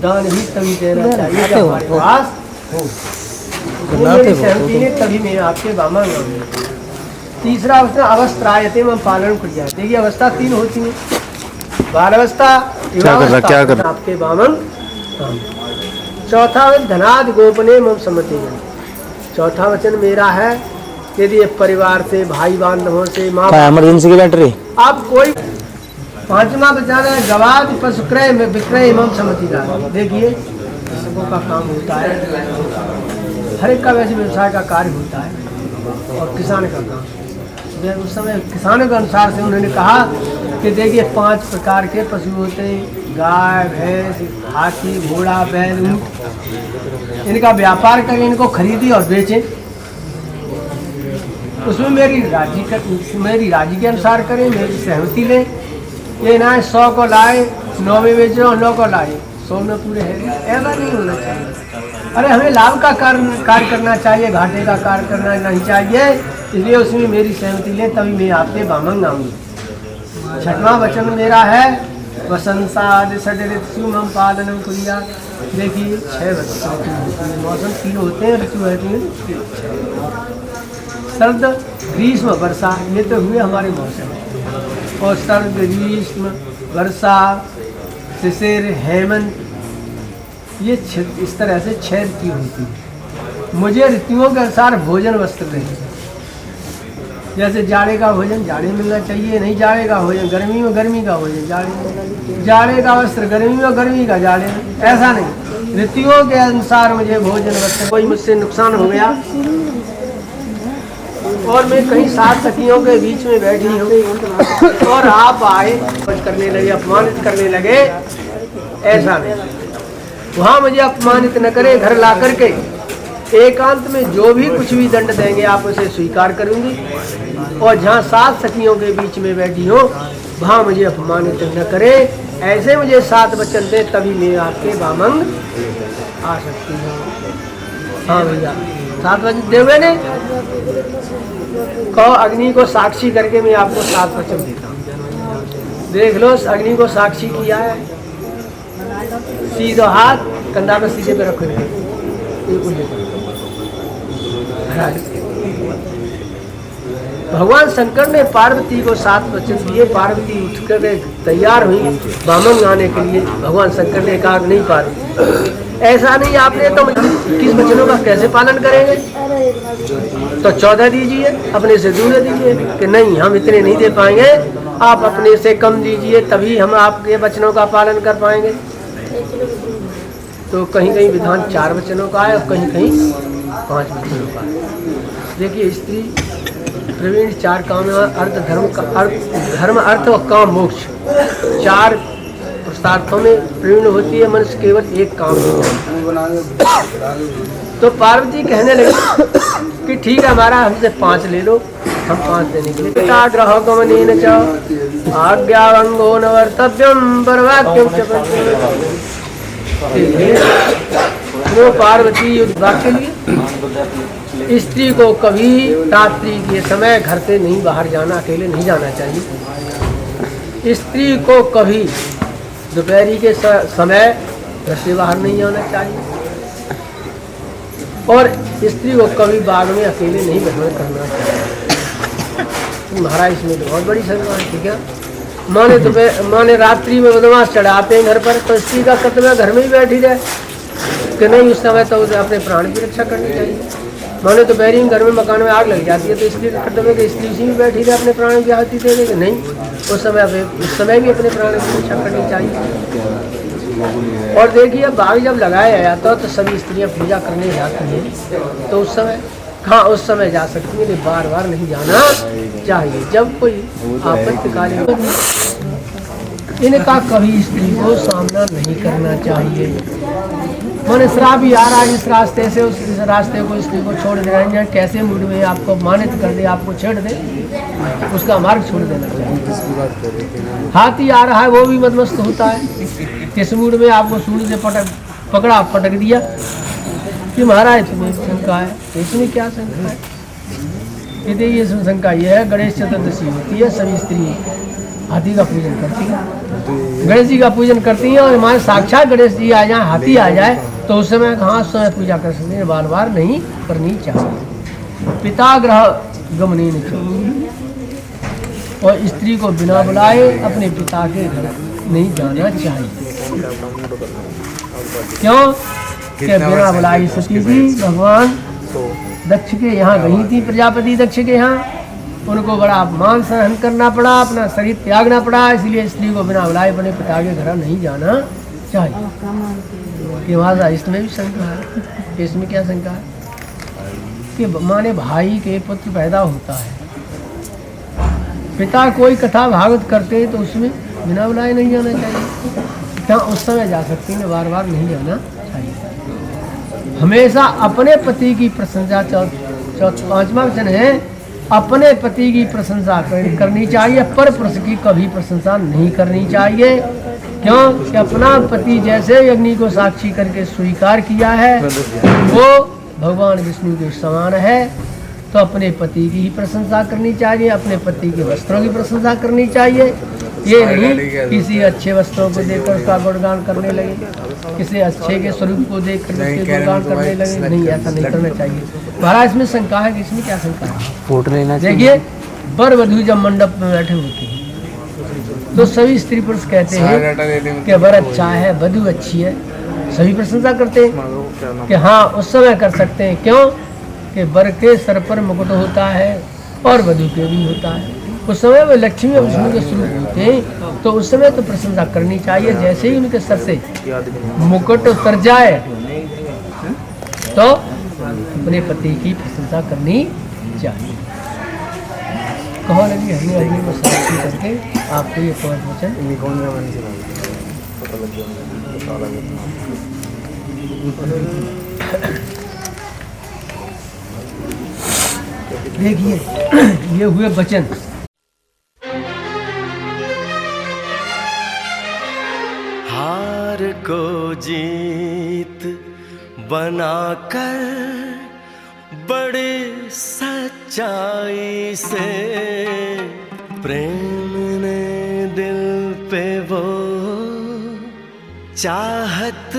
दान ही तभी देना चाहिए जब हमारे पास हो, मेरी सहमति ले, तभी मैं आपके बामंग आऊँगा। तीसरा अवस्था अवस्थायते में पालन कर जाए। देखिए अवस्था 3 होती है, बाल अवस्था, आपके बामंग। चौथा धनाद गोपने मम सम्मति। चौथा वचन मेरा है, यदि परिवार से, भाई बांधवों से, माँ इमरजेंसी की बैटरी आप कोई। पांचवा बचाना है गवाद पशु क्रय में विक्रय एवं सम्मति का। देखिए सबों का काम होता है, हर एक का वैसे व्यवसाय का कार्य होता है और किसान का काम। उस समय किसानों के अनुसार से उन्होंने कहा कि देखिए 5 प्रकार के पशु होते हैं, गाय, भैंस, हाथी, घोड़ा, बैल, इनका व्यापार करें, इनको खरीदी और बेचें। उसमें मेरी राजी के अनुसार करें, मेरी सहमति लें। ये ना 100 को लाए 9 में बेचे और 9 को लाए 100 में पूरे है, ऐसा नहीं होना चाहिए। अरे हमें लाभ का कार्य करना चाहिए, घाटे का कार्य करना नहीं चाहिए, इसलिए उसमें मेरी सहमति ले, तभी मैं आपके बामंग आऊँगी। छठवां वचन मेरा है वसंसाद षड ऋतु मम पालनम कुरिया। देखिए 6 वचन, मौसम 3 होते हैं, ऋतु है 3, सर्द, ग्रीष्म, वर्षा, ये तो हुए हमारे मौसम। और सर्द, ग्रीष्म, वर्षा, शिशिर, हेमंत, ये इस तरह से 6 ऋतु होती है। मुझे ऋतुओं के अनुसार भोजन वस्त्र दें। जैसे जाड़े का भोजन जाड़े मिलना चाहिए, नहीं जाड़े का भोजन गर्मी में, गर्मी का भोजन जाड़े में, जाड़े का वस्त्र गर्मी में, गर्मी का जाड़े में, ऐसा नहीं। ऋतुओं के अनुसार मुझे भोजन वस्त्र। कोई मुझसे नुकसान हो गया और मैं कहीं 7 सखियों के बीच में बैठी हूँ और आप आए करने लगे, अपमानित करने लगे, ऐसा नहीं। वहाँ मुझे अपमानित न करे, घर ला करके एकांत में जो भी कुछ भी दंड देंगे आप उसे स्वीकार करूंगी। और जहाँ 7 सखियों के बीच में बैठी हो वहाँ मुझे अपमानित न करे, ऐसे मुझे 7 वचन दे, तभी मैं आपके बामंग आ सकती हूँ। हाँ भैया 7 वचन देवे ने कहो, अग्नि को साक्षी करके मैं आपको 7 वचन देता हूँ। देख लो अग्नि को साक्षी किया है, सीधा हाथ कंधा पर सीधे पे रखो। भगवान शंकर ने पार्वती को 7 वचन दिए। पार्वती उठकर तैयार हुई बामंग आने के लिए। भगवान शंकर ने कहा नहीं पार्वती ऐसा नहीं, आपने तो 21 वचनों का कैसे पालन करेंगे, तो 14 दीजिए, अपने से दूर दीजिए। कि नहीं हम इतने नहीं दे पाएंगे, आप अपने से कम दीजिए, तभी हम आपके वचनों का पालन कर पाएंगे। तो कहीं कहीं विधान 4 वचनों का है और कहीं कहीं 5 वचनों का है। देखिए स्त्री प्रवीण 4 काम अर्थ धर्म अर्थ और काम मोक्ष 4 पुरुषार्थों में प्रवीण होती है। मनुष्य केवल एक काम नहीं। तो पार्वती कहने लगी कि ठीक है हमारा हमसे 5 ले लो, हम 5 देने के लिए। ग्रह गमनेन च आज्ञावंगो न वर्तव्यम परवाक्यम च। वो पार्वती युद्ध के लिए स्त्री को कभी रात्रि के समय घर से नहीं बाहर जाना, अकेले नहीं जाना चाहिए। स्त्री को कभी दोपहरी के समय घर से बाहर नहीं जाना चाहिए और स्त्री को कभी बाग में अकेले नहीं भ्रमण करना चाहिए। महाराज इसमें तो बहुत बड़ी सजा है। ठीक है, माने रात्रि में बदमाश चढ़ाते हैं घर पर, तो स्त्री का कर्तव्य घर में ही बैठी रहे कि नहीं, उस समय तो उसे अपने प्राण की रक्षा करनी चाहिए। माने तो बैरी घर में मकान में आग लग जाती है तो स्त्री का कर्तव्य कि स्त्री उसी में बैठी रहे, अपने प्राण की आहुति दे दे कि नहीं, उस समय भी अपने प्राण की रक्षा करनी चाहिए। और देखिए बाग जब लगाया जाता है तो सभी स्त्रियाँ पूजा करने जाती हैं, तो उस समय हाँ उस समय जा सकती है, लेकिन बार बार नहीं जाना चाहिए। जब कोई आपत्तिकालीन इनका कभी स्त्री को सामना नहीं करना चाहिए। मैंने शराब ही आ रहा है इस रास्ते से उस रास्ते को स्त्री को छोड़ देना है। कैसे मूड में आपको मानित कर दे, आपको छेड़ दे, उसका मार्ग छोड़ देना चाहिए। हाथी आ रहा है वो भी मदमस्त होता है, किस मूड में आपको सूर्य से पकड़ा पटक दिया कि महाराज तुम्हें शंका है, इसमें क्या शंका है? यदि ये शंका ये है, गणेश चतुर्दशी होती है, सभी स्त्री हाथी का पूजन करती है, गणेश जी का पूजन करती है, और हमारे साक्षात गणेश जी आ जाए, हाथी आ जाए तो उस समय कहाँ समय पूजा कर सकते हैं, बार बार नहीं करनी चाहिए। पिता ग्रह गमनी नहीं, और स्त्री को बिना बुलाए अपने पिता के घर नहीं जाना चाहिए। क्यों कि बिना बुलाई सती थी भगवान दक्ष के यहाँ गई थी, प्रजापति दक्ष के यहाँ, उनको बड़ा अपमान सहन करना पड़ा, अपना शरीर त्यागना पड़ा, इसलिए स्त्री को बिना बुलाए अपने पिता के घर नहीं जाना चाहिए। कि वहाँ इसमें भी शंका है, इसमें क्या शंका है कि माने भाई के पुत्र पैदा होता है, पिता कोई कथा भागवत करते हैं तो उसमें बिना बुलाए नहीं जाना चाहिए। क्या उस समय जा सकती है, बार बार नहीं जाना चाहिए। हमेशा अपने पति की प्रशंसा, पांचवा वचन है, अपने पति की प्रशंसा करनी चाहिए, पर पुरुष की कभी प्रशंसा नहीं करनी चाहिए। क्यों कि अपना पति जैसे अग्नि को साक्षी करके स्वीकार किया है वो भगवान विष्णु के समान है, तो अपने पति की ही प्रशंसा करनी चाहिए, अपने पति के वस्त्रों की प्रशंसा करनी चाहिए। ये नहीं किसी अच्छे वस्त्रों को देखकर उसका गुणगान करने लगे, किसी अच्छे के स्वरूप को देखकर उसके गुणगान करने लगे, नहीं, ऐसा नहीं करना चाहिए। महाराज इसमें शंका है कि इसमें क्या शंका है? फोटो लेना देखिए, वर वधू जब मंडप में बैठे होते हैं तो सभी स्त्री पुरुष कहते हैं कि वर अच्छा है, वधू अच्छी है, सभी प्रशंसा करते हैं कि हाँ उस समय कर सकते हैं। क्यों कि वर के सर पर मुकुट होता है और वधू के भी होता है, उस समय वे लक्ष्मी और विष्णु के स्वरूप होते हैं, तो उस समय तो प्रशंसा करनी चाहिए। जैसे ही उनके सर से मुकुट उतर जाए तो अपने पति की प्रशंसा करनी चाहिए। कहो लगी हरी हरी में साक्षी करके आपको ये 5 वचन देखिए, ये हुए वचन। हार को जीत बनाकर बड़े सच्चाई से प्रेम ने दिल पे वो चाहत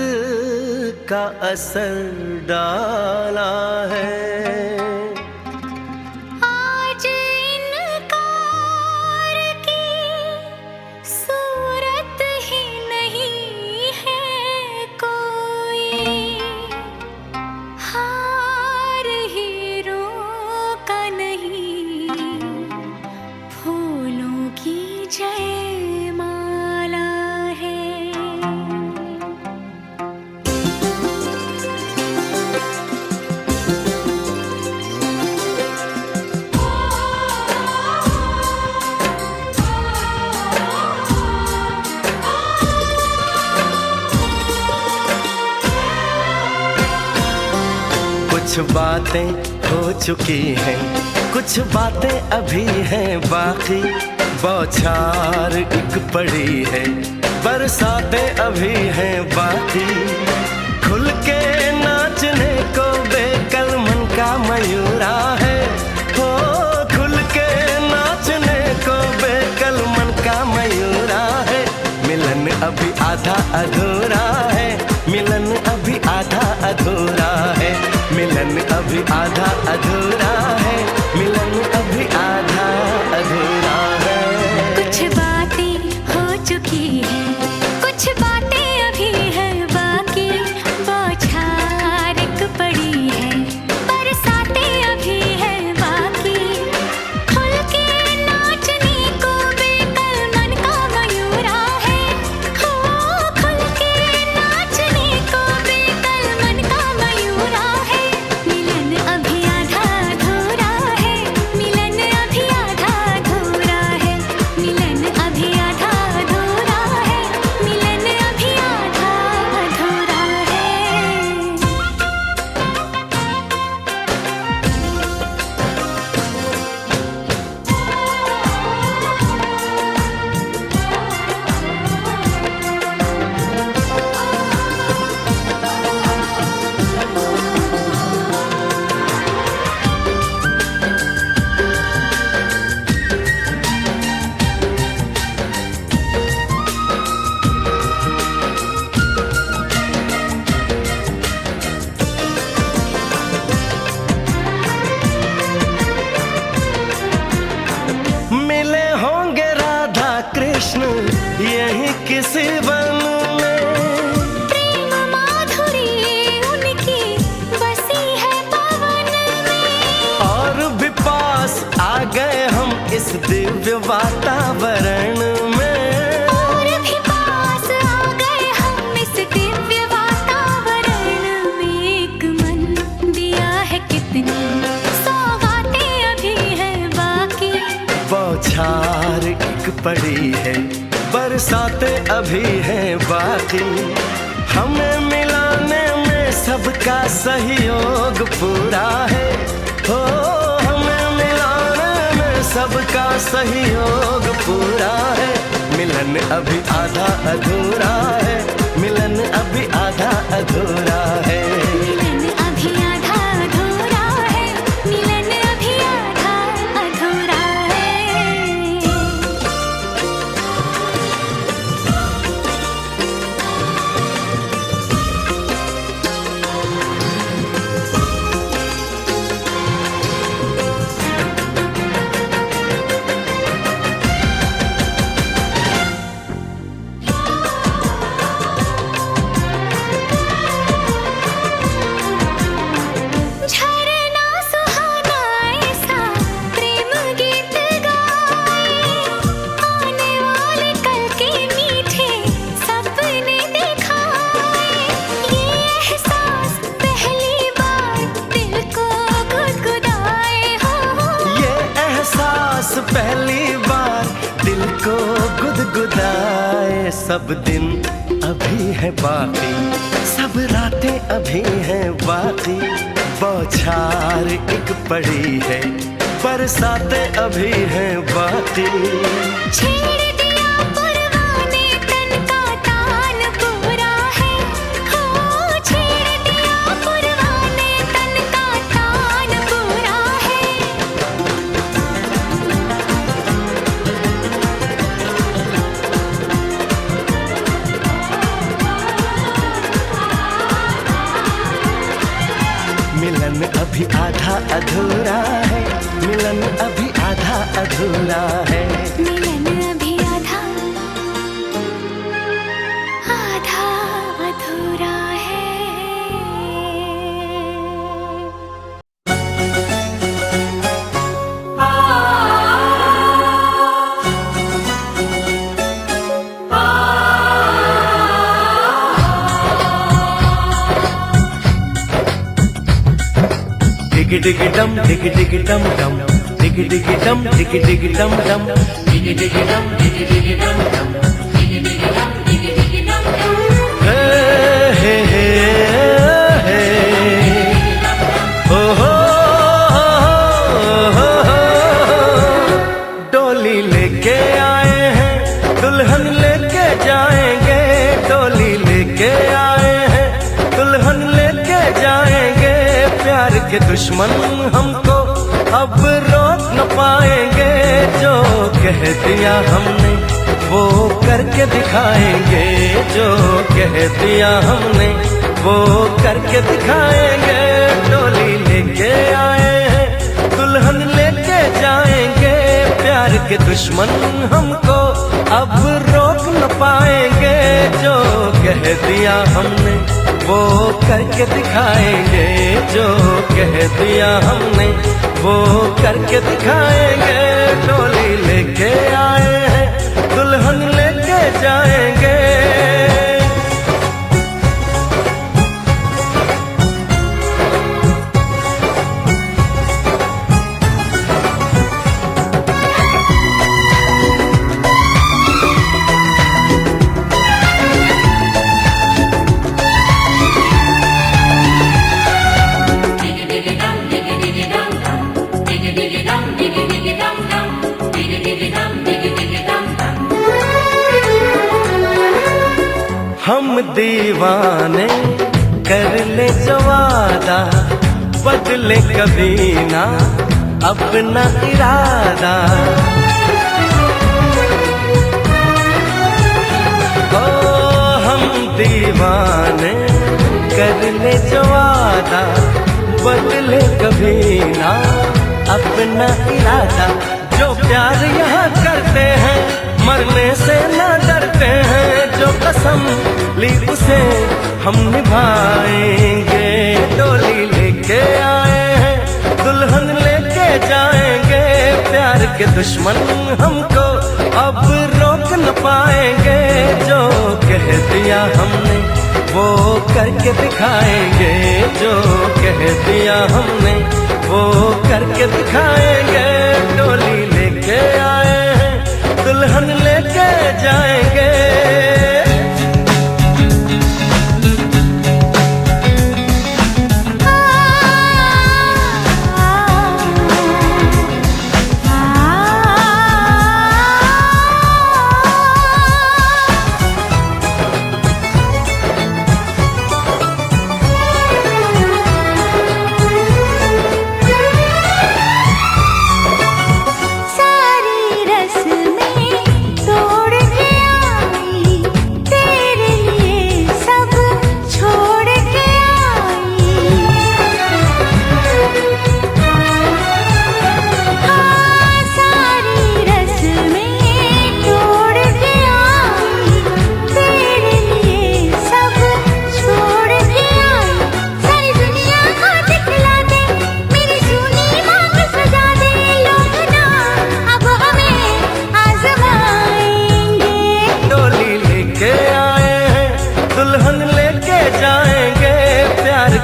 का असर डाला है। कुछ बातें हो चुकी हैं, कुछ बातें अभी हैं बाकी, बौछार एक पड़ी है, बरसातें अभी हैं बाकी। खुल के नाचने को बेकल मन का मयूरा है, हो खुल के नाचने को बेकल मन का मयूरा है। मिलन अभी आधा अधूरा है, मिलन अभी आधा अधूरा है, मिलन अभी आधा अधूरा है, मिलन अभी आधा अधूरा है। कुछ बातें हो चुकी हैं, कुछ बातें अभी हैं बाकी, बौछार एक पड़ी है, बरसातें अभी हैं बाकी। खुल के नाचने को बेकल मन का मयूरा है, हो खुल के नाचने वातावरण में। और भी पास आ गए हम इस दिव्य वातावरण में। एक मन दिया है कितनी सौगातें अभी है बाकी। बौछार एक पड़ी है, बरसातें अभी हैं बाकी। हमें मिलाने में सबका सहयोग पूरा है। हो हमें मिलाने में सबका सहयोग पूरा है। मिलन अभी आधा अधूरा है, मिलन अभी आधा अधूरा है। मिलन अभी आधा अधूरा है, मिलन अभी आधा अधूरा है। झरना सुहाना ऐसा प्रेम गीत गाए। आने वाले कल के मीठे सपने दिखाए। ये एहसास पहली बार दिल को गुदगुदाए। हो ये एहसास पहली बार दिल को गुदगुदाए। सब दिन अभी है बाकी, सब रातें अभी हैं बाकी। बौछार एक पड़ी है, बरसातें अभी हैं बाकी। छेड़ दिया परवाने तन का तान पूरा है। हो छेड़ दिया परवाने तन का तान पूरा है। मिलन अभी आधा अधूरा है, मिलन अभी आधा अधूरा है। मिलन अभी आधा आधा अधूरा है। डिग डिग डम डिग डिग डम डम, डिग डिग डम डिग डिग डम डम, डिग डिग डम डिग डिग डम डम, डिग डिग डम डिग डिग डम डम। हे हे हे हो हो। डोली लेके आए हैं, दुल्हन लेके जाएंगे। डोली लेके आए हैं, दुल्हन लेके जाएंगे। प्यार के दुश्मन हमको अब रोक न पाएंगे। जो कह दिया हमने वो करके दिखाएंगे। जो कह दिया हमने वो करके दिखाएंगे। डोली लेके आए हैं, दुल्हन लेके जाएंगे। प्यार के दुश्मन हमको अब रोक न पाएंगे। जो कह दिया हमने वो करके दिखाएंगे। जो कह दिया हमने वो करके दिखाएंगे। डोली लेके आए हैं, दुल्हन लेके जाएंगे। हम दीवाने कर ले जो वादा, बदले कभी ना अपना इरादा। ओ हम दीवाने कर ले जो वादा, बदले कभी ना अपना इरादा। जो प्यार यहाँ करते हैं मरने से न डरते हैं। जो कसम ली उसे हम निभाएंगे। डोली लेके आए हैं, दुल्हन लेके जाएंगे। प्यार प्यार के दुश्मन हमको अब रोक न पाएंगे। जो कह दिया हमने वो करके दिखाएंगे, जो कह दिया हमने वो करके दिखाएंगे। डोली लेके आए हैं दुल्हन लेके जाएंगे।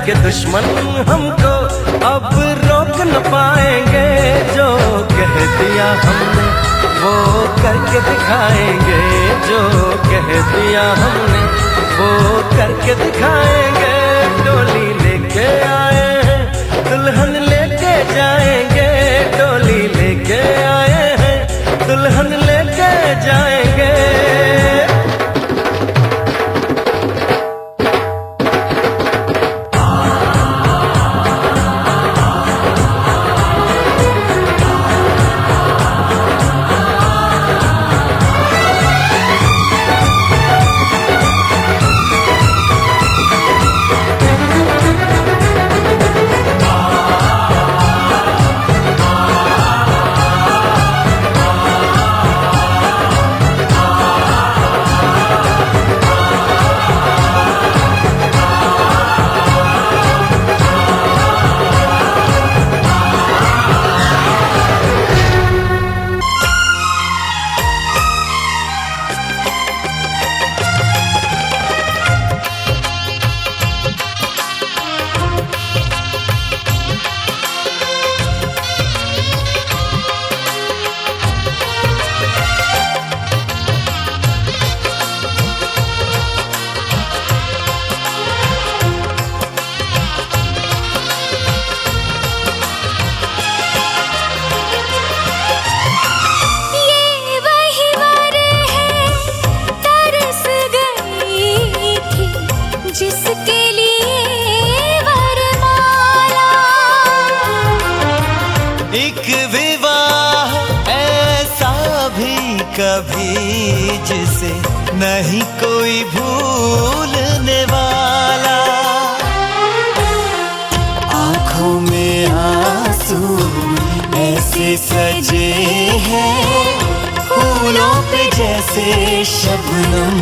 के दुश्मन हमको अब रोक न पाएंगे। जो कह दिया हमने वो करके दिखाएंगे, जो कह दिया हमने वो करके दिखाएंगे। डोली लेके आए हैं दुल्हन लेके जाएंगे, डोली लेके आए हैं दुल्हन लेके जाएंगे। कभी जिसे नहीं कोई भूलने वाला, आंखों में आंसू ऐसे सजे हैं फूलों पे जैसे शबनम।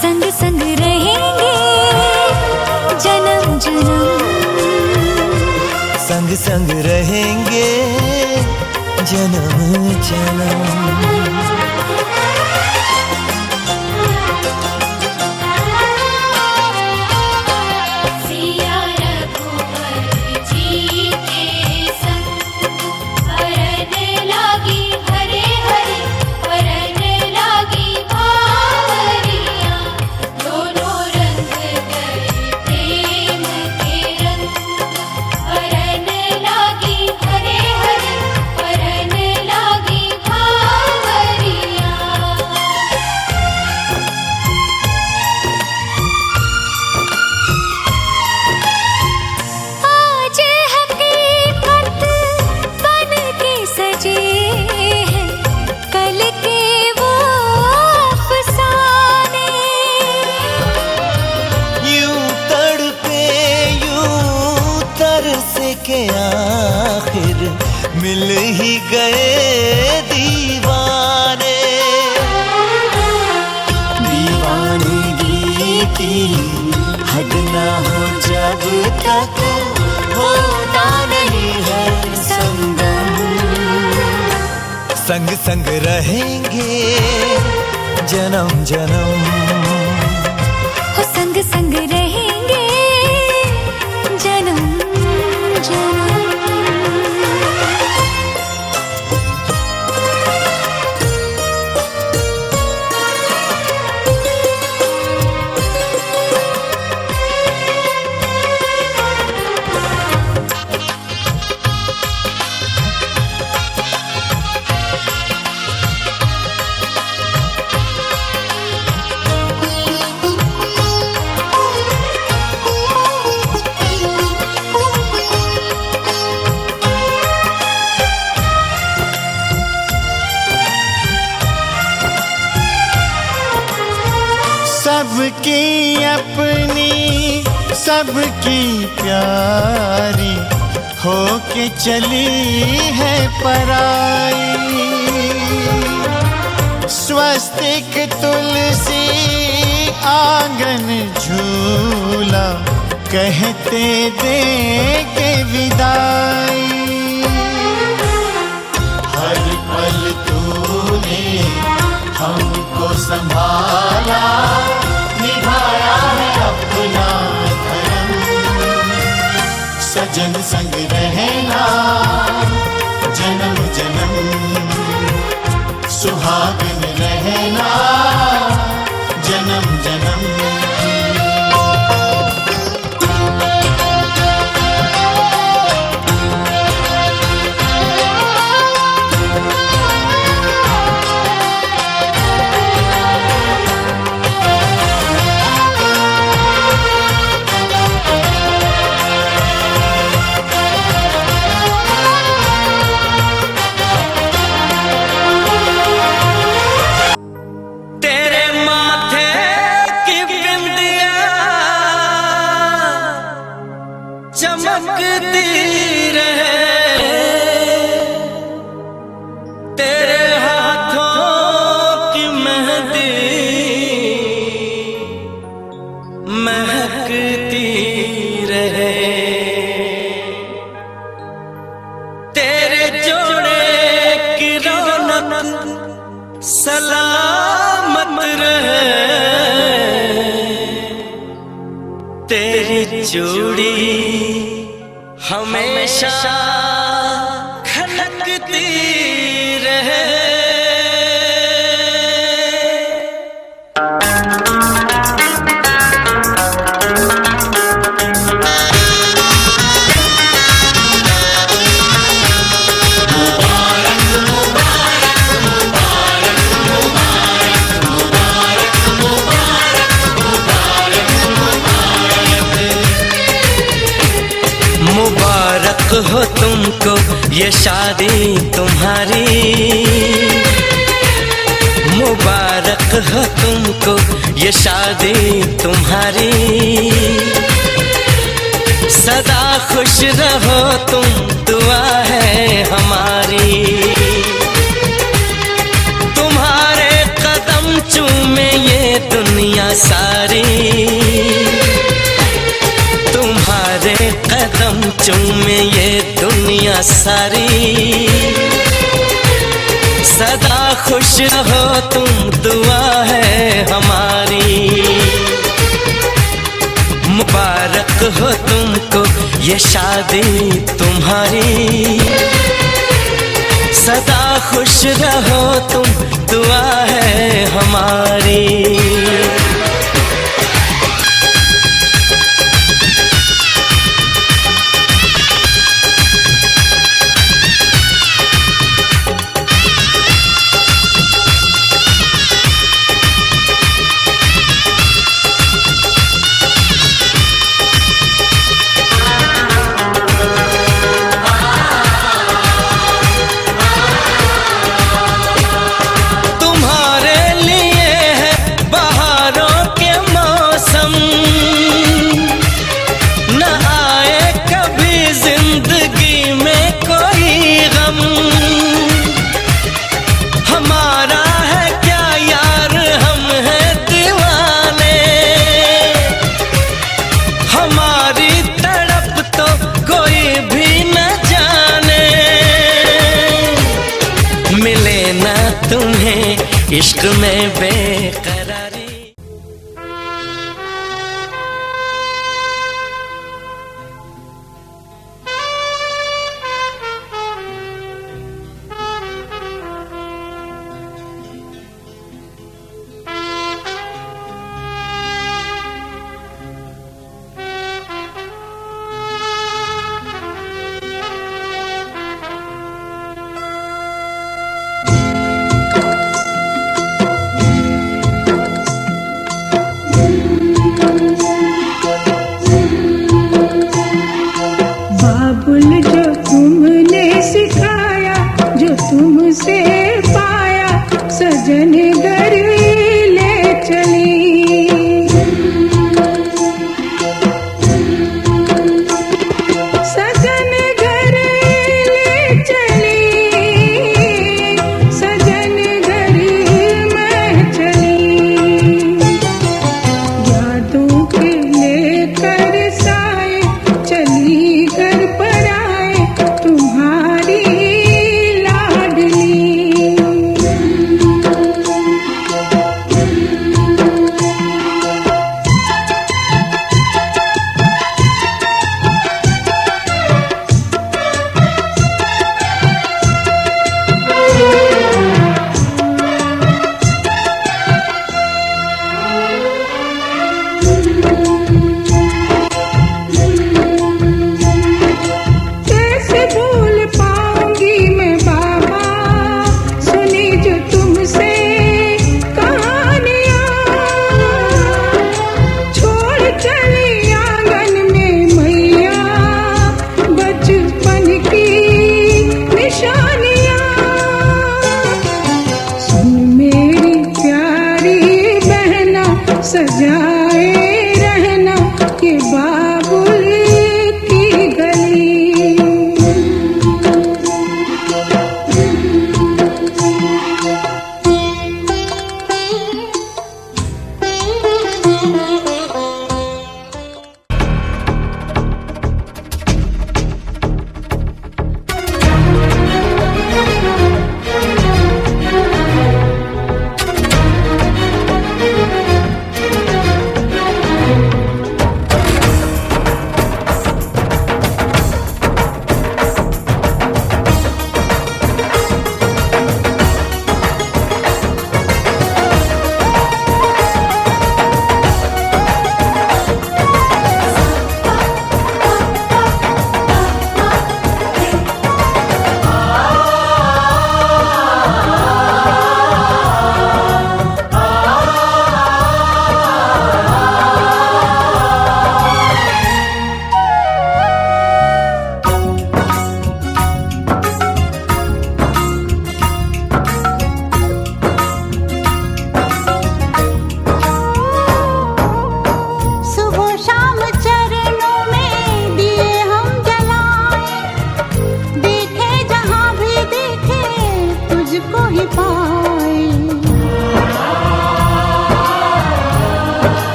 संग संग रहेंगे जन्म जन्म, संग संग रहेंगे जन्म जन्म। के आखिर मिल ही गए दीवाने, दीवानगी की हद ना हो जब तक होता नहीं है संगम। संग संग रहेंगे जन्म जन्म, हो संग संग रहेंगे जन्म जन्म। सबकी अपनी सबकी प्यारी होके चली है पराई। स्वस्तिक तुलसी आंगन झूला कहते दे के विदाई। हर पल तूने हमको संभाला, निभाया है अपना धर्म। सजन संग रहना जन्म जन्म, सुहागन रहना जन्म जन्म। चमकती रहे तेरे हाथों की मेहंदी, महकती रहे तेरे जोड़े की रौनक सलामत रहे। तेरी चूड़ी हमेशा खनकती रहे। मुबारक हो तुमको ये शादी तुम्हारी, मुबारक हो तुमको ये शादी तुम्हारी। सदा खुश रहो तुम, दुआ है हमारी। तुम्हारे कदम चूमे ये दुनिया सारी, तुम्हारे कदम चूमे ये दुनिया सारी। सदा खुश रहो तुम, दुआ है हमारी। मुबारक हो तुमको ये शादी तुम्हारी। सदा खुश रहो तुम, दुआ है हमारी। तुम्हारे लिए है बहार इश्क में बे